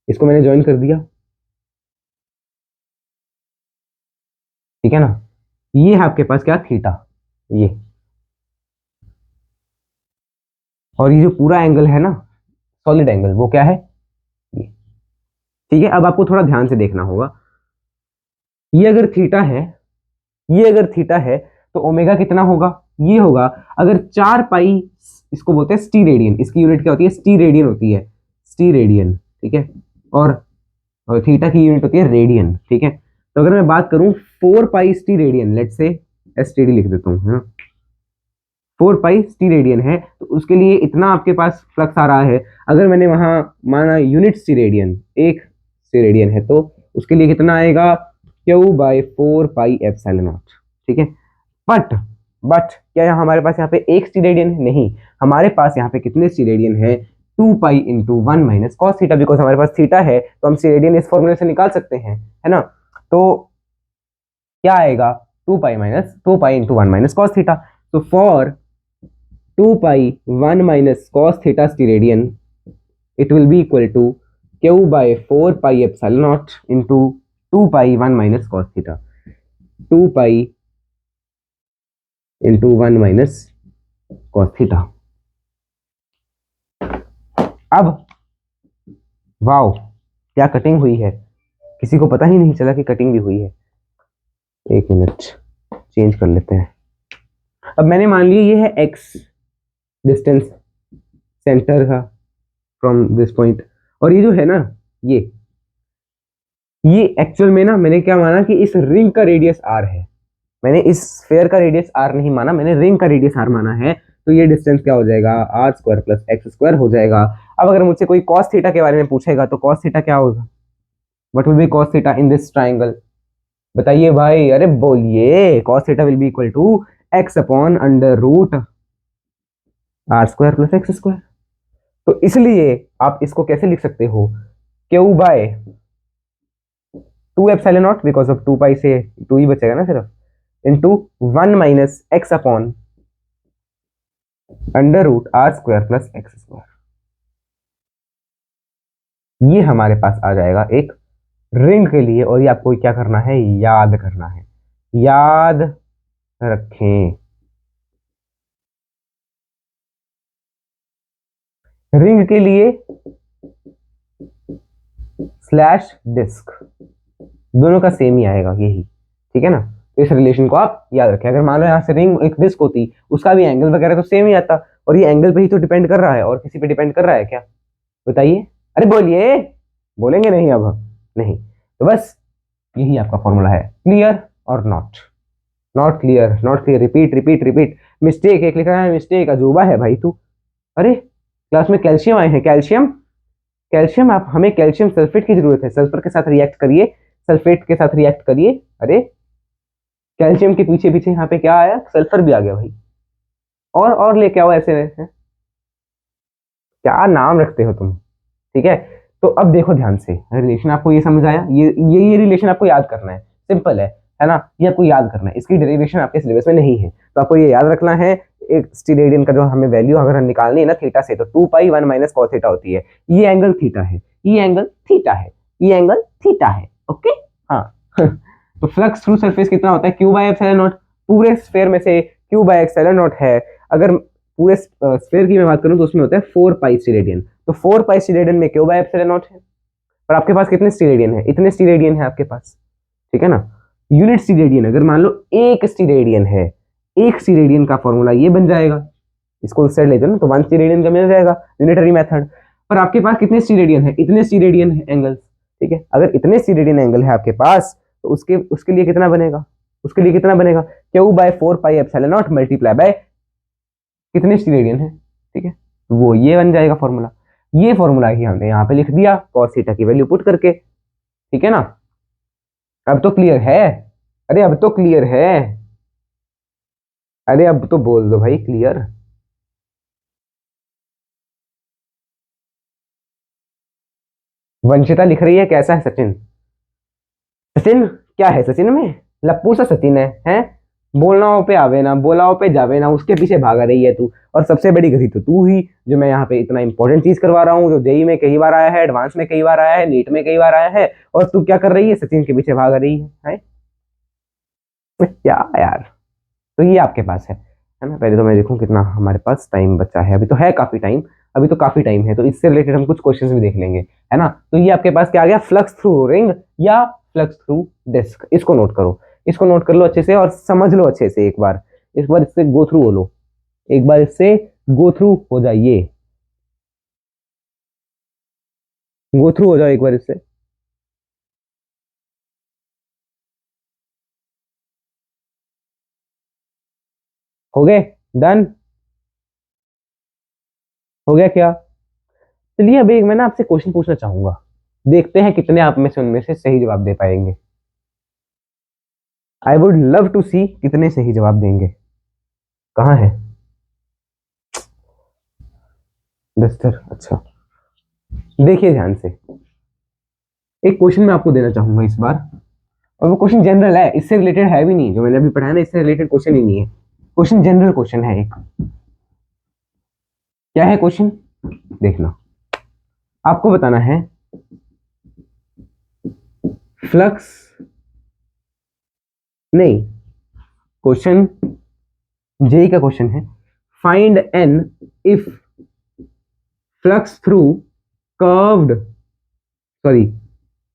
Speaker 1: इसको मैंने ज्वाइन कर दिया, ठीक है ना। ये है आपके पास क्या, थीटा, ये, और ये जो पूरा एंगल है ना, सॉलिड एंगल, वो क्या है, ये, ठीक है। अब आपको थोड़ा ध्यान से देखना होगा, ये अगर थीटा है, ये अगर थीटा है, तो ओमेगा कितना होगा, ये होगा। अगर 4 पाई, इसको बोलते हैं स्टीरेडियन, इसकी यूनिट क्या होती है, स्टीरेडियन होती है, स्टीरेडियन, ठीक है। और थीटा की यूनिट होती है रेडियन, ठीक है। तो अगर मैं बात करूं 4 पाई स्टीरेडियन, लेट से एसटीडी लिख देता हूँ, है ना, 4 पाई स्टीरेडियन है, तो उसके लिए इतना आपके पास फ्लक्स आ रहा है। अगर मैंने वहां माना यूनिट स्टीरेडियन, एक स्टीरेडियन है, तो उसके लिए कितना आएगा, Q/4 पाई एप्सिलॉन नॉट, ठीक है। बट बट क्या यहाँ हमारे पास यहाँ पे एक स्टीरेडियन है, नहीं, हमारे पास यहाँ पे कितने स्टीरेडियन है, 2 pi into 1 minus cos theta, because हमारे पास थीटा है तो हम स्टीरेडियन इस फॉर्मूले से निकाल सकते हैं, है ना। तो क्या आएगा, 2 pi into 1 minus cos theta. तो for 2 pi 1 minus cos theta steradian, it will be equal to Q/4 pi epsilon naught into 2 pi 1 minus cos theta, 2 pi into 1 minus cos theta। अब वाओ, क्या cutting हुई है, किसी को पता ही नहीं चला कि कटिंग भी हुई है। एक मिनट, चेंज कर लेते हैं। अब मैंने मान लिया ये है x डिस्टेंस सेंटर का फ्रॉम दिस पॉइंट, और ये जो है ना, ये ये एक्चुअल में ना मैंने क्या माना कि इस रिंग का रेडियस r है, मैंने इस स्फेयर का रेडियस r नहीं माना, मैंने रिंग का रेडियस r माना है। तो ये डिस्टेंस क्या हो जाएगा, R square plus x square हो जाएगा। अब अगर मुझसे कोई कॉस थीटा के बारे में पूछेगा तो कॉस थीटा क्या होगा, what will be cos theta in this triangle, बताइए भाई, अरे बोलिए। Cos theta will be equal to X upon under root are square plus x square. तो इसलिए आप इसको कैसे लिख सकते हो, Q by 2 epsilon naught, because of 2 pi से 2 ही बचेगा ना सिर्फ, into 1 minus x upon under root are square plus x square. ये हमारे पास आ जाएगा एक रिंग के लिए, और ये आपको क्या करना है, याद करना है, याद रखें। रिंग के लिए स्लैश डिस्क दोनों का सेम ही आएगा यही, ठीक है ना। तो इस रिलेशन को आप याद रखें। अगर मान लो यहाँ से रिंग एक डिस्क होती, उसका भी एंगल वगैरह तो सेम ही आता, और ये एंगल पे ही तो डिपेंड कर रहा है, और किसी पे डिपेंड कर रहा है क्या, बताइए। अरे बोलिए, बोलेंगे नहीं अब, नहीं। तो बस यही आपका फॉर्मूला है, क्लियर और not, not clear, not clear, repeat repeat repeat. Mistake एक लिखा है, मिस्टेक, अजूबा है भाई तू। अरे क्लास में कैल्शियम आए हैं, कैल्शियम, कैल्शियम, आप हमें कैल्शियम सल्फेट की जरूरत है, सल्फर के साथ रिएक्ट करिए, सल्फेट के साथ रिएक्ट करिए। अरे कैल्शियम के पीछे पीछे यहाँ पे क्या आया, सल्फर भी आ गया भाई। और लेके आओ ऐसे वैसे, क्या नाम रखते हो तुम, ठीक है। तो अब देखो ध्यान से, रिलेशन आपको ये समझ आया, ये रिलेशन आपको याद करना है, सिंपल है ना, ये आपको याद करना है, इसकी डेरिवेशन आपके सिलेबस में नहीं है, तो आपको ये याद रखना है। एक स्टीरेडियन का जो हमें वैल्यू अगर निकालनी है ना थीटा से, तो 2 पाई 1 माइनस कॉस थीटा होती है। ये एंगल थीटा है, ये एंगल थीटा है, ये एंगल थीटा है, ओके। हाँ तो फ्लक्स थ्रू सरफेस कितना होता है, क्यू बाय एप्सिलॉन नॉट, पूरे स्फेयर में से क्यू बाय एप्सिलॉन नॉट है। अगर पूरे स्फेयर की मैं बात करूं तो उसमें होता है 4 पाई स्टीरेडियन, तो 4 पाई स्टीरेडियन में क्यू बाय एप्सिलॉन नॉट है। और आपके पास कितने स्टीरेडियन है, इतने स्टीरेडियन है आपके पास, ठीक है ना। यूनिट स्टीरेडियन, अगर मान लो एक स्टीरेडियन है, एक स्टीरेडियन का फॉर्मूला ये बन जाएगा, इसको उस साइड ले जाओ ना तो 1 स्टीरेडियन का मिल जाएगा, यूनिटरी मेथड। पर आपके पास कितने स्टीरेडियन है, इतने स्टीरेडियन है एंगल्स, ठीक है। अगर इतने स्टीरेडियन एंगल है आपके पास, तो उसके उसके लिए कितना बनेगा, उसके लिए कितना बनेगा, Q by 4 pi epsilon naught multiply by कितने स्टीरेडियन है, ठीक है। वो ये बन जाएगा फॉर्मूला, ये फॉर्मूला ही हमने यहाँ पे लिख दिया cos थीटा की वैल्यू पुट करके, ठीक है ना। अब तो क्लियर है, अरे अब तो क्लियर है, अरे अब तो बोल दो भाई क्लियर। वंशिता लिख रही है कैसा है सचिन, सचिन क्या है सचिन में, लप्पू सा सचिन है, बोलनाओं पे आवे ना, बोलाओ पे जावे ना, उसके पीछे भागा रही है तू। और सबसे बड़ी गधी तो तू ही, जो मैं यहाँ पे इतना इंपॉर्टेंट चीज करवा रहा हूँ, जो जेई में कई बार आया है, एडवांस में कई बार आया है, नीट में कई बार आया है, और तू क्या कर रही है, सचिन के पीछे भाग रही है? क्या यार। तो ये आपके पास है ना। पहले तो मैं देखूं कितना हमारे पास टाइम बचा है, अभी तो है काफी टाइम, अभी तो काफी टाइम है, तो इससे रिलेटेड हम कुछ क्वेश्चंस भी देख लेंगे, है ना। तो ये आपके पास क्या आ गया, फ्लक्स थ्रू रिंग या फ्लक्स थ्रू डिस्क, इसको नोट करो, इसको नोट कर लो अच्छे से और समझ लो अच्छे से, एक बार इससे गो थ्रू हो लो, एक बार इससे गो थ्रू हो जाइए, गो थ्रू हो जाओ एक बार इससे। हो गए, डन, हो गया क्या। चलिए अभी मैं ना आपसे क्वेश्चन पूछना चाहूंगा, देखते हैं कितने आप में से उनमें से सही जवाब दे पाएंगे। आई वुड लव टू सी कितने सही जवाब देंगे। कहाँ है डस्टर, अच्छा। देखिए ध्यान से, एक क्वेश्चन मैं आपको देना चाहूंगा इस बार, और वो क्वेश्चन जनरल है, इससे रिलेटेड है भी नहीं, जो मैंने अभी पढ़ाया ना इससे रिलेटेड क्वेश्चन ही नहीं है, क्वेश्चन जनरल क्वेश्चन है एक। क्या है क्वेश्चन, देखना, आपको बताना है फ्लक्स, नहीं, क्वेश्चन जेई का क्वेश्चन है, find N if flux through curved, sorry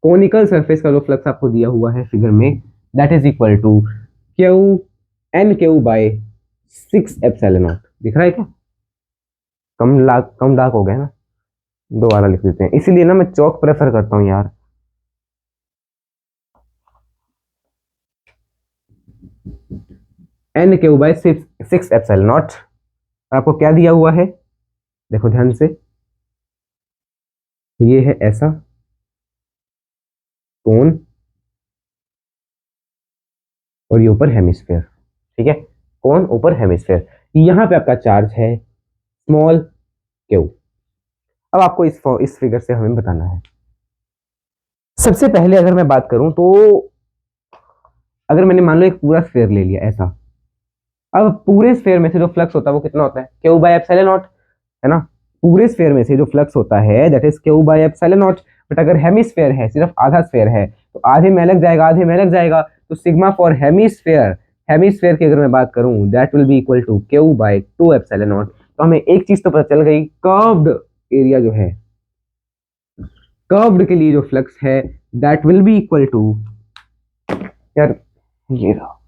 Speaker 1: conical surface का जो फ्लक्स आपको दिया हुआ है फिगर में, that is equal to Q N Q by 6 epsilon naught, दिख रहा है क्या, कम डार्क हो गया ना, दोबारा लिख देते हैं, इसीलिए ना मैं चौक प्रेफर करता हूँ यार। N Q by 6 epsilon naught. आपको क्या दिया हुआ है, देखो ध्यान से, ये है ऐसा कोन और ये ऊपर हेमिस्फेयर, ठीक है, कोन ऊपर हेमिस्फेयर। यहां पे आपका चार्ज है स्मॉल क्यू। अब आपको इस फिगर से हमें बताना है। सबसे पहले अगर मैं बात करूं तो अगर मैंने मान लो एक पूरा स्फेयर ले लिया ऐसा, अब पूरे स्फेयर में से जो फ्लक्स होता है वो कितना होता है, क्यू बाय एप्सिलॉन नॉट, है ना। पूरे स्फेयर में से जो फ्लक्स होता है that is Q by epsilon not. But अगर हेमिस्फेयर है, सिर्फ आधा स्फेयर है, तो आधे में अलग जाएगा, आधे में अलग जाएगा। तो सिग्मा फॉर हेमिस्फेयर, हेमिस्फेयर की अगर मैं बात करूं that will be equal to Q by 2 epsilon naught. तो हमें एक चीज तो पता चल गई, कर्व्ड एरिया जो है, कर्व्ड के लिए जो फ्लक्स है that will be equal to, यार ये रहा,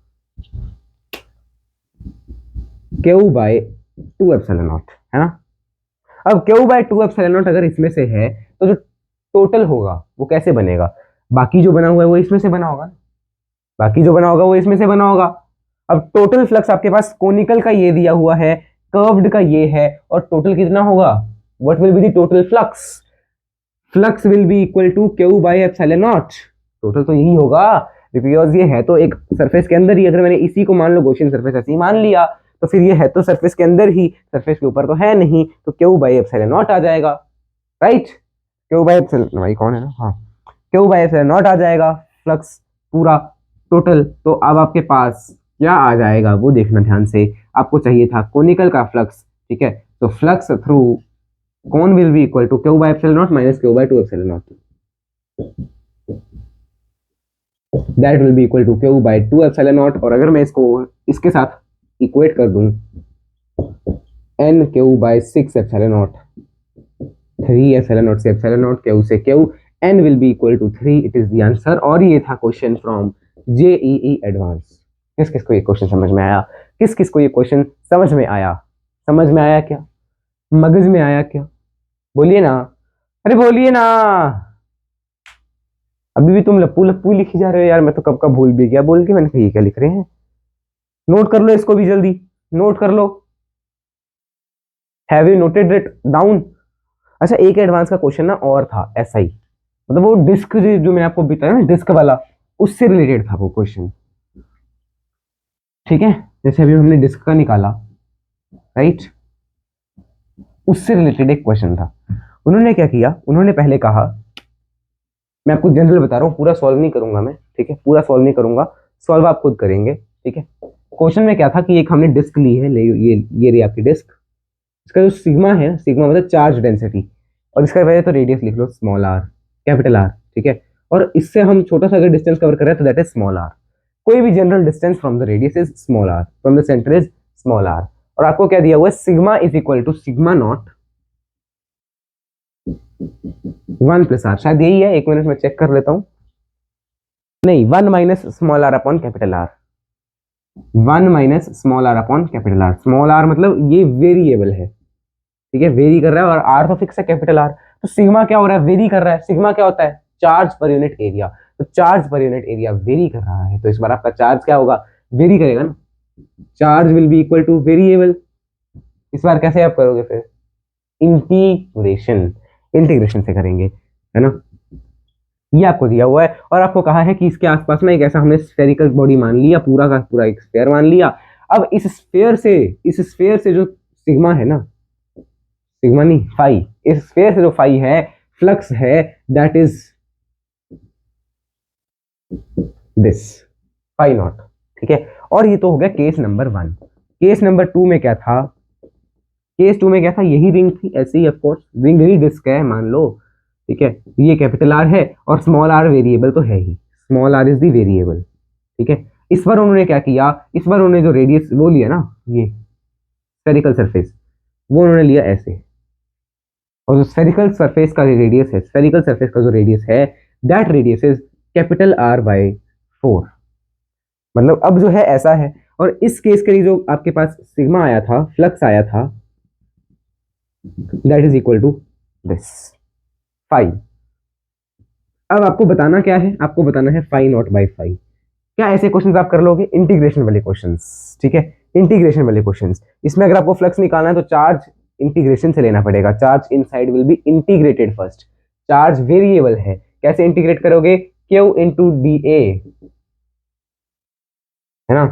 Speaker 1: क्यू बाय 2 एप्सिलॉन नॉट, है ना। अब क्यू बाय 2 एप्सिलॉन नॉट अगर इसमें से है तो जो टोटल होगा वो कैसे बनेगा, बाकी जो बना हुआ है वो इसमें से बना होगा, बाकी जो बना होगा वो इसमें से बना होगा। अब टोटल फ्लक्स आपके पास कोनिकल का ये दिया हुआ है, कर्व्ड का ये है, और टोटल कितना होगा, what will be the total flux, flux will be equal to Q by epsilon naught. Total तो यही होगा, बिकॉज ये है तो एक सरफेस के अंदर ही, अगर मैंने इसी को मान लो गॉसियन सरफेस ऐसे ही मान लिया, तो फिर ये है तो सरफेस के अंदर ही, सरफेस के ऊपर तो है नहीं, तो क्यू बाय एप्सिलॉन नॉट आ जाएगा, राइट। क्यू बाय एप्सिलॉन, भाई कौन है ना, हाँ, क्यू बाय एप्सिलॉन नॉट आ जाएगा फ्लक्स पूरा टोटल। तो अब आपके पास क्या आ जाएगा वो देखना ध्यान से, आपको चाहिए था कोनिकल का फ्लक्स, ठीक है। तो flux through cone will be equal to Q by epsilon not minus q by 2 epsilon not, that will be equal to Q by 2 epsilon not. और अगर मैं इसको इसके साथ इक्वेट कर दूं, n Q by 6 epsilon not, 3 epsilon not से epsilon not, q से q, n will be equal to 3, it is the answer. और ये था क्वेश्चन फ्रॉम जेईई एडवांस। किस किस को ये क्वेश्चन समझ में आया, किस किस को ये क्वेश्चन समझ में आया, समझ में आया क्या, मगज में आया क्या, बोलिए ना, अरे बोलिए ना। अभी भी तुम लप्पू लप्पू ही लिखी जा रहे हो यार, मैं तो कब का भूल भी गया बोल के, मैंने कहा ये क्या लिख रहे हैं। नोट कर लो इसको भी जल्दी, नोट कर लो, have you noted it down. अच्छा एक एडवांस का क्वेश्चन ना और था ऐसा ही, मतलब वो डिस्क जो मैंने आपको बताया ना डिस्क वाला, उससे रिलेटेड था वो क्वेश्चन, ठीक है। जैसे अभी हमने डिस्क का निकाला, राइट, उससे रिलेटेड एक क्वेश्चन था। उन्होंने क्या किया, उन्होंने पहले कहा, मैं आपको जनरल बता रहा हूँ, पूरा सॉल्व नहीं करूंगा मैं, ठीक है, पूरा सॉल्व नहीं करूंगा, सॉल्व आप खुद करेंगे, ठीक है। क्वेश्चन में क्या था कि एक हमने डिस्क ली है, ये रही आपकी डिस्क, इसका जो सिग्मा है, सिग्मा मतलब चार्ज डेंसिटी, और इसका वजह तो रेडियस लिख लो स्मॉल आर, कैपिटल आर, ठीक है। और इससे हम छोटा सा अगर डिस्टेंस कवर कर रहे हैं तो दैट इज स्मॉल आर। कोई भी general distance from the radius is small r, from the centre is small r. और आपको क्या दिया हुआ है, sigma is equal to sigma not 1 plus r, शायद यही है, एक मिनट में चेक कर लेता हूं, नहीं 1 minus small r upon capital R, 1 minus small r upon capital R. Small r मतलब ये वेरिएबल है, ठीक है, वेरी कर रहा है, और आर तो फिक्स है कैपिटल आर। तो सिग्मा क्या हो रहा है, वेरी कर रहा है। सिग्मा क्या होता है, चार्ज पर यूनिट एरिया, तो चार्ज पर यूनिट एरिया वेरी कर रहा है, तो इस बार आपका चार्ज क्या होगा, वेरी करेगा ना, charge will be equal two variable. इस बार कैसे आप करोगे फिर, इंटीग्रेशन, इंटीग्रेशन से करेंगे, है ना। ये आपको दिया हुआ है और आपको कहा है कि इसके आसपास में एक ऐसा हमने स्फेरिकल बॉडी मान लिया, पूरा का पूरा एक स्फेयर मान लिया। अब इस स्फेयर से जो सिग्मा है ना, सिग्मा नहीं फाई, इस स्फेयर से जो फाई है, फ्लक्स है, that is this phi not, ठीक है। और ये तो हो गया केस नंबर 1। केस नंबर 2 में क्या था, केस 2 में क्या था, यही रिंग थी, ऐसे ही ऑफकोर्स रिंग ही डिस्क है मान लो, ठीक है। ये कैपिटल आर है और स्मॉल आर वेरिएबल तो है ही, small R is the variable, ठीक है। इस बार उन्होंने क्या किया, इस बार उन्होंने जो रेडियस वो लिया ना, ये स्फेरिकल सरफेस, वो उन्होंने लिया ऐसे, और जो स्फेरिकल सरफेस का रेडियस है, स्फेरिकल सरफेस का जो रेडियस है, that radius is capital R by 4। मतलब अब जो है ऐसा है, और इस केस के लिए जो आपके पास सिग्मा आया था, फ्लक्स आया था, that is equal to this five. अब आपको बताना क्या है, आपको बताना है फाई नॉट बाई फाई। क्या ऐसे क्वेश्चंस आप कर लोगे, इंटीग्रेशन वाले क्वेश्चंस, ठीक है, इंटीग्रेशन वाले क्वेश्चंस। इसमें अगर आपको फ्लक्स निकालना है तो चार्ज इंटीग्रेशन से लेना पड़ेगा। Charge inside will be integrated first. Charge variable है, कैसे इंटीग्रेट करोगे? Q इंटू डी ए, है ना।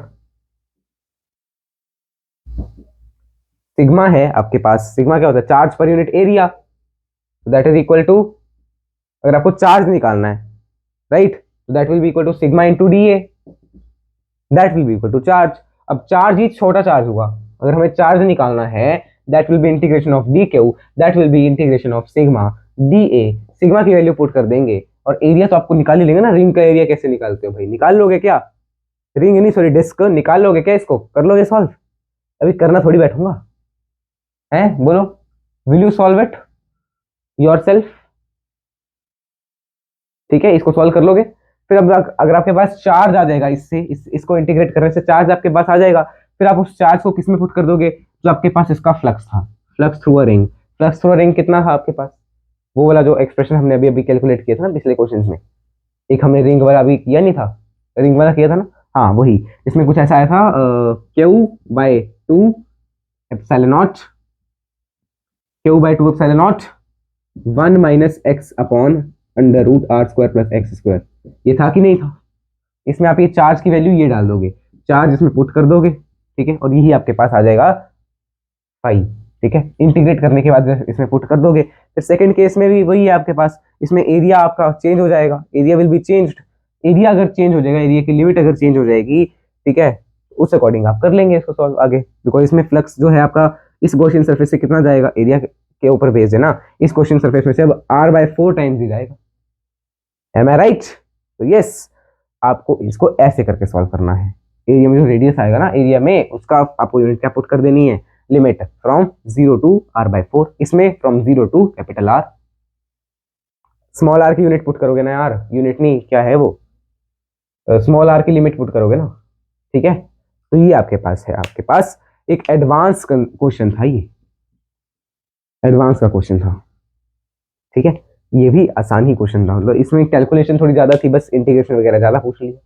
Speaker 1: सिग्मा है आपके पास, सिग्मा क्या होता है? चार्ज पर unit area, that is equal to, अगर आपको चार्ज निकालना है right, that will be equal to sigma into d A, that will be equal to charge. अब चार्ज ही छोटा चार्ज हुआ, अगर हमें चार्ज निकालना है that will be integration of d q, that will be integration of sigma d A. Sigma की value put कर देंगे और एरिया तो आपको निकाल ही लेंगे ना। रिंग का एरिया कैसे निकालते हो भाई? निकाल लोगे क्या? रिंग नहीं सॉरी डिस्क निकाल लोगे क्या? इसको कर लोगे सॉल्व? अभी करना थोड़ी बैठूंगा है, बोलो will you solve it yourself? ठीक है, इसको सॉल्व कर लोगे। फिर अब अगर आपके पास चार्ज आ जाएगा इससे, इसको इंटीग्रेट करने से चार्ज आपके पास आ जाएगा, फिर आप उस चार्ज को किस में पुट कर दोगे? जो आपके पास इसका फ्लक्स था, flux through a ring. Flux through a ring कितना था आपके पास? वो वाला जो एक्सप्रेशन हमने अभी अभी कैलकुलेट किया था ना पिछले क्वेश्चन में, एक हमने रिंग वाला अभी किया नहीं था, रिंग वाला किया था ना, हाँ वही। इसमें कुछ ऐसा आया था q by two epsilon not, q by two epsilon not 1 minus x upon under root are square plus x square, ये था कि नहीं था? इसमें आप ये चार्ज की वैल्यू ये डाल दोगे, चार्ज इसमें पुट कर दोगे, ठीक है, और यही आपके पास आ जाएगा फाई, ठीक है। इंटीग्रेट करने के बाद इसमें पुट कर दोगे। फिर सेकंड केस में भी वही है आपके पास, इसमें एरिया आपका चेंज हो जाएगा, area will be changed. Area अगर चेंज हो जाएगा, एरिया की लिमिट अगर चेंज हो जाएगी, ठीक है, उस अकॉर्डिंग आप कर लेंगे इसको सॉल्व आगे, बिकॉज इसमें फ्लक्स जो है आपका इस गॉसियन सरफेस से कितना जाएगा, एरिया के ऊपर बेस्ड है ना, इस क्वेश्चन सरफेस में से अब r/4 टाइम्स ही जाएगा। एम आई राइट? तो यस, आपको इसको ऐसे करके सॉल्व करना है। एरिया में जो रेडियस आएगा ना, एरिया में उसका आपको यूनिट क्या पुट कर देनी है? लिमिट फ्रॉम 0 टू r/4, इसमें from 0 to capital R। Small r की यूनिट पुट करोगे ना यार, यूनिट नहीं क्या है वो, स्मॉल r की लिमिट पुट करोगे ना, ठीक है। तो ये आपके पास है, आपके पास एक एडवांस क्वेश्चन था, ये एडवांस का क्वेश्चन था, ठीक है। ये भी आसान ही क्वेश्चन था, मतलब इसमें कैलकुलेशन थोड़ी ज्यादा थी, बस इंटीग्रेशन वगैरह ज्यादा पूछ लिया,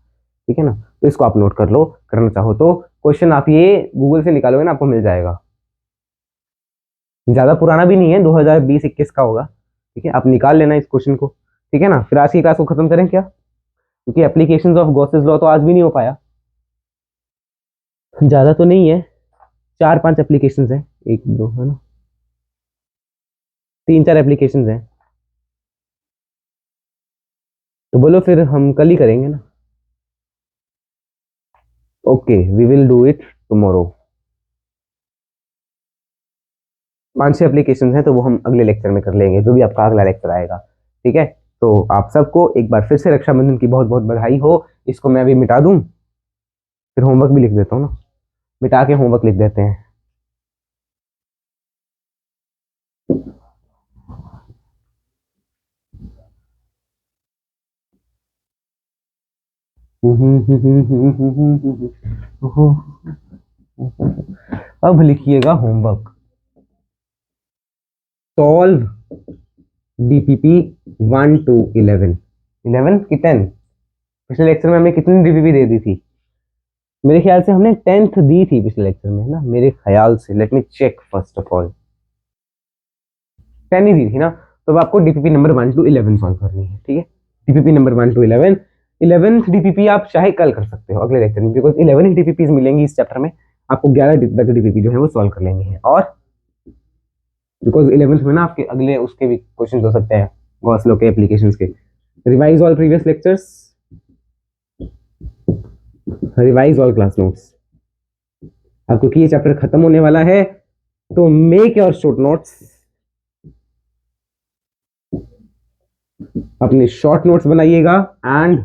Speaker 1: ठीक है ना। तो इसको आप नोट कर लो, करना चाहो तो क्वेश्चन आप ये गूगल से निकालोगे ना, आपको मिल जाएगा। ज्यादा पुराना भी नहीं है, 2020-21 का होगा, ठीक है। आप निकाल लेना इस क्वेश्चन को, ठीक है ना। फिर आज की क्लास को खत्म करें क्या, क्योंकि एप्लीकेशंस ऑफ गॉसेस लॉ तो आज भी नहीं हो पाया, ज्यादा तो नहीं है, 4-5 एप्लीकेशंस है, 1-2 है ना, 3-4 एप्लीकेशंस हैं। तो बोलो फिर हम कल ही करेंगे ना। Okay, we will do it tomorrow. 5-6 applications हैं तो वो हम अगले लेक्चर में कर लेंगे, जो भी आपका अगला लेक्चर आएगा, ठीक है। तो आप सबको एक बार फिर से रक्षाबंधन की बहुत बहुत बधाई हो। इसको मैं अभी मिटा दूं, फिर होमवर्क भी लिख देता हूँ ना, मिटा के होमवर्क लिख देते हैं। अब लिखिएगा होमवर्क, सॉल्व डीपीपी 1 to 11, 11 की 10। पिछले लेक्चर में हमने कितनी डीपीपी दे दी थी? मेरे ख्याल से हमने 10th दी थी पिछले लेक्चर में, है ना, मेरे ख्याल से। Let me check first of all, 10 ही दी थी ना। तो अब आपको डीपीपी नंबर 1 to 11 सॉल्व करनी है, ठीक है। DPP number 1 to 11, 11th DPP आप चाहे कल कर सकते हो अगले लेक्चर में, बिकॉज 11 ही डीपीपी मिलेंगी इस चैप्टर में, आपको 11 तक डीपीपी जो है वो सॉल्व कर लेंगे हैं। और बिकॉज 11th में ना आपके अगले उसके भी क्वेश्चन हो सकते हैं, गॉस लॉ के एप्लीकेशंस के। Revise all previous lectures, revise all class notes, अब क्योंकि ये चैप्टर खत्म होने वाला है तो मेक योर शॉर्ट नोट्स, अपने शॉर्ट नोट्स बनाइएगा and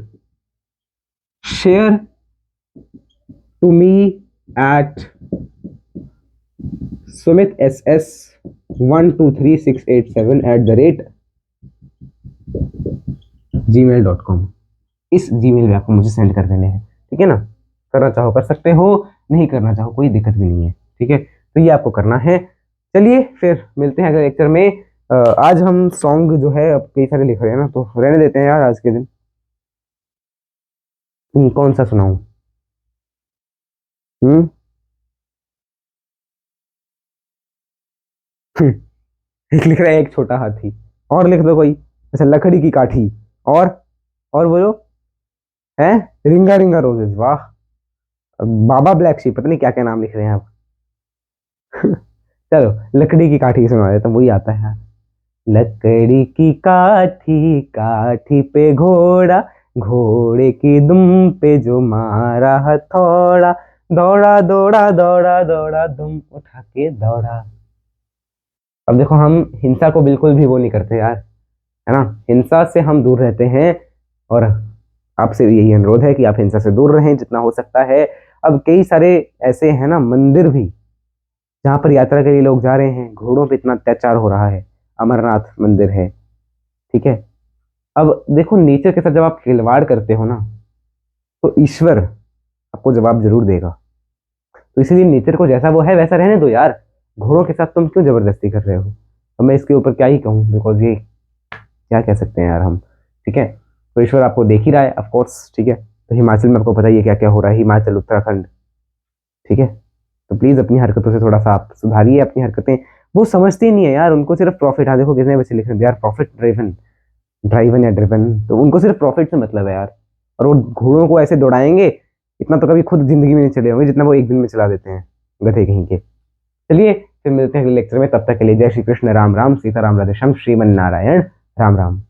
Speaker 1: share to me at Sumit ss123687@gmail.com, इस जीमेल पे आपको मुझे सेंड कर देने हैं, ठीक है ना। करना चाहो कर सकते हो, नहीं करना चाहो कोई दिक्कत भी नहीं है, ठीक है। तो ये आपको करना है। चलिए फिर मिलते हैं अगले लेक्चर में। आज हम सॉन्ग जो है अब कई सारे लिख रहे हैं ना, तो रहने देते हैं यार आज के दिन। कौन सा सुनाऊं? एक लिख रहा है एक छोटा हाथी, और लिख दो कोई। अच्छा, लकड़ी की काठी, और बोलो, है रिंगा रिंगा रोजेस, वाह। बाबा ब्लैक शीप, पता नहीं क्या क्या नाम लिख रहे हैं आप। चलो, लकड़ी की काठी सुना देता हूँ, वही आता है यार। लकड़ी की काठी, काठी पे घोड़ा, घोड़े की दुम पे जो मारा हथौड़ा, दौड़ा दौड़ा दौड़ा दौड़ा दुम उठा के दौड़ा। अब देखो, हम हिंसा को बिल्कुल भी वो नहीं करते यार, है ना, हिंसा से हम दूर रहते हैं। और आपसे भी यही अनुरोध है कि आप हिंसा से दूर रहें जितना हो सकता है। अब कई सारे ऐसे हैं ना मंदिर भी, जहाँ पर यात्रा के लिए लोग जा रहे हैं, घोड़ों पे इतना अत्याचार हो रहा है। अमरनाथ मंदिर है, ठीक है। अब देखो, नेचर के साथ जब आप खिलवाड़ करते हो ना, तो ईश्वर आपको जवाब जरूर देगा। तो इसलिए नेचर को जैसा वो है वैसा रहने दो यार। घोड़ों के साथ तुम क्यों जबरदस्ती कर रहे हो? अब मैं इसके ऊपर क्या ही कहूँ, बिकॉज ये क्या कह सकते हैं यार हम, ठीक है। तो ईश्वर आपको देख ही रहा है, ऑफ कोर्स, ठीक है। तो हिमाचल में आपको पता ही है क्या क्या हो रहा है, हिमाचल, उत्तराखंड, ठीक है। तो प्लीज अपनी हरकतों से थोड़ा सा आप सुधारिए अपनी हरकतें। वो समझते नहीं है यार, उनको सिर्फ प्रॉफिट, हाँ देखो कितने बच्चे लिख रहे हैं यार, प्रॉफिट ड्रिवन, ड्राइवन या ड्रिवन, तो उनको सिर्फ प्रॉफिट से मतलब है यार। और वो घोड़ों को ऐसे दौड़ाएंगे, इतना तो कभी खुद जिंदगी में नहीं चले होंगे जितना वो एक दिन में चला देते हैं, गधे कहीं के। चलिए, फिर मिलते हैं अगले लेक्चर में, तब तक के लिए जय श्री कृष्ण, राम राम, सीता राम, राधे श्याम, श्रीमन नारायण, राम राम।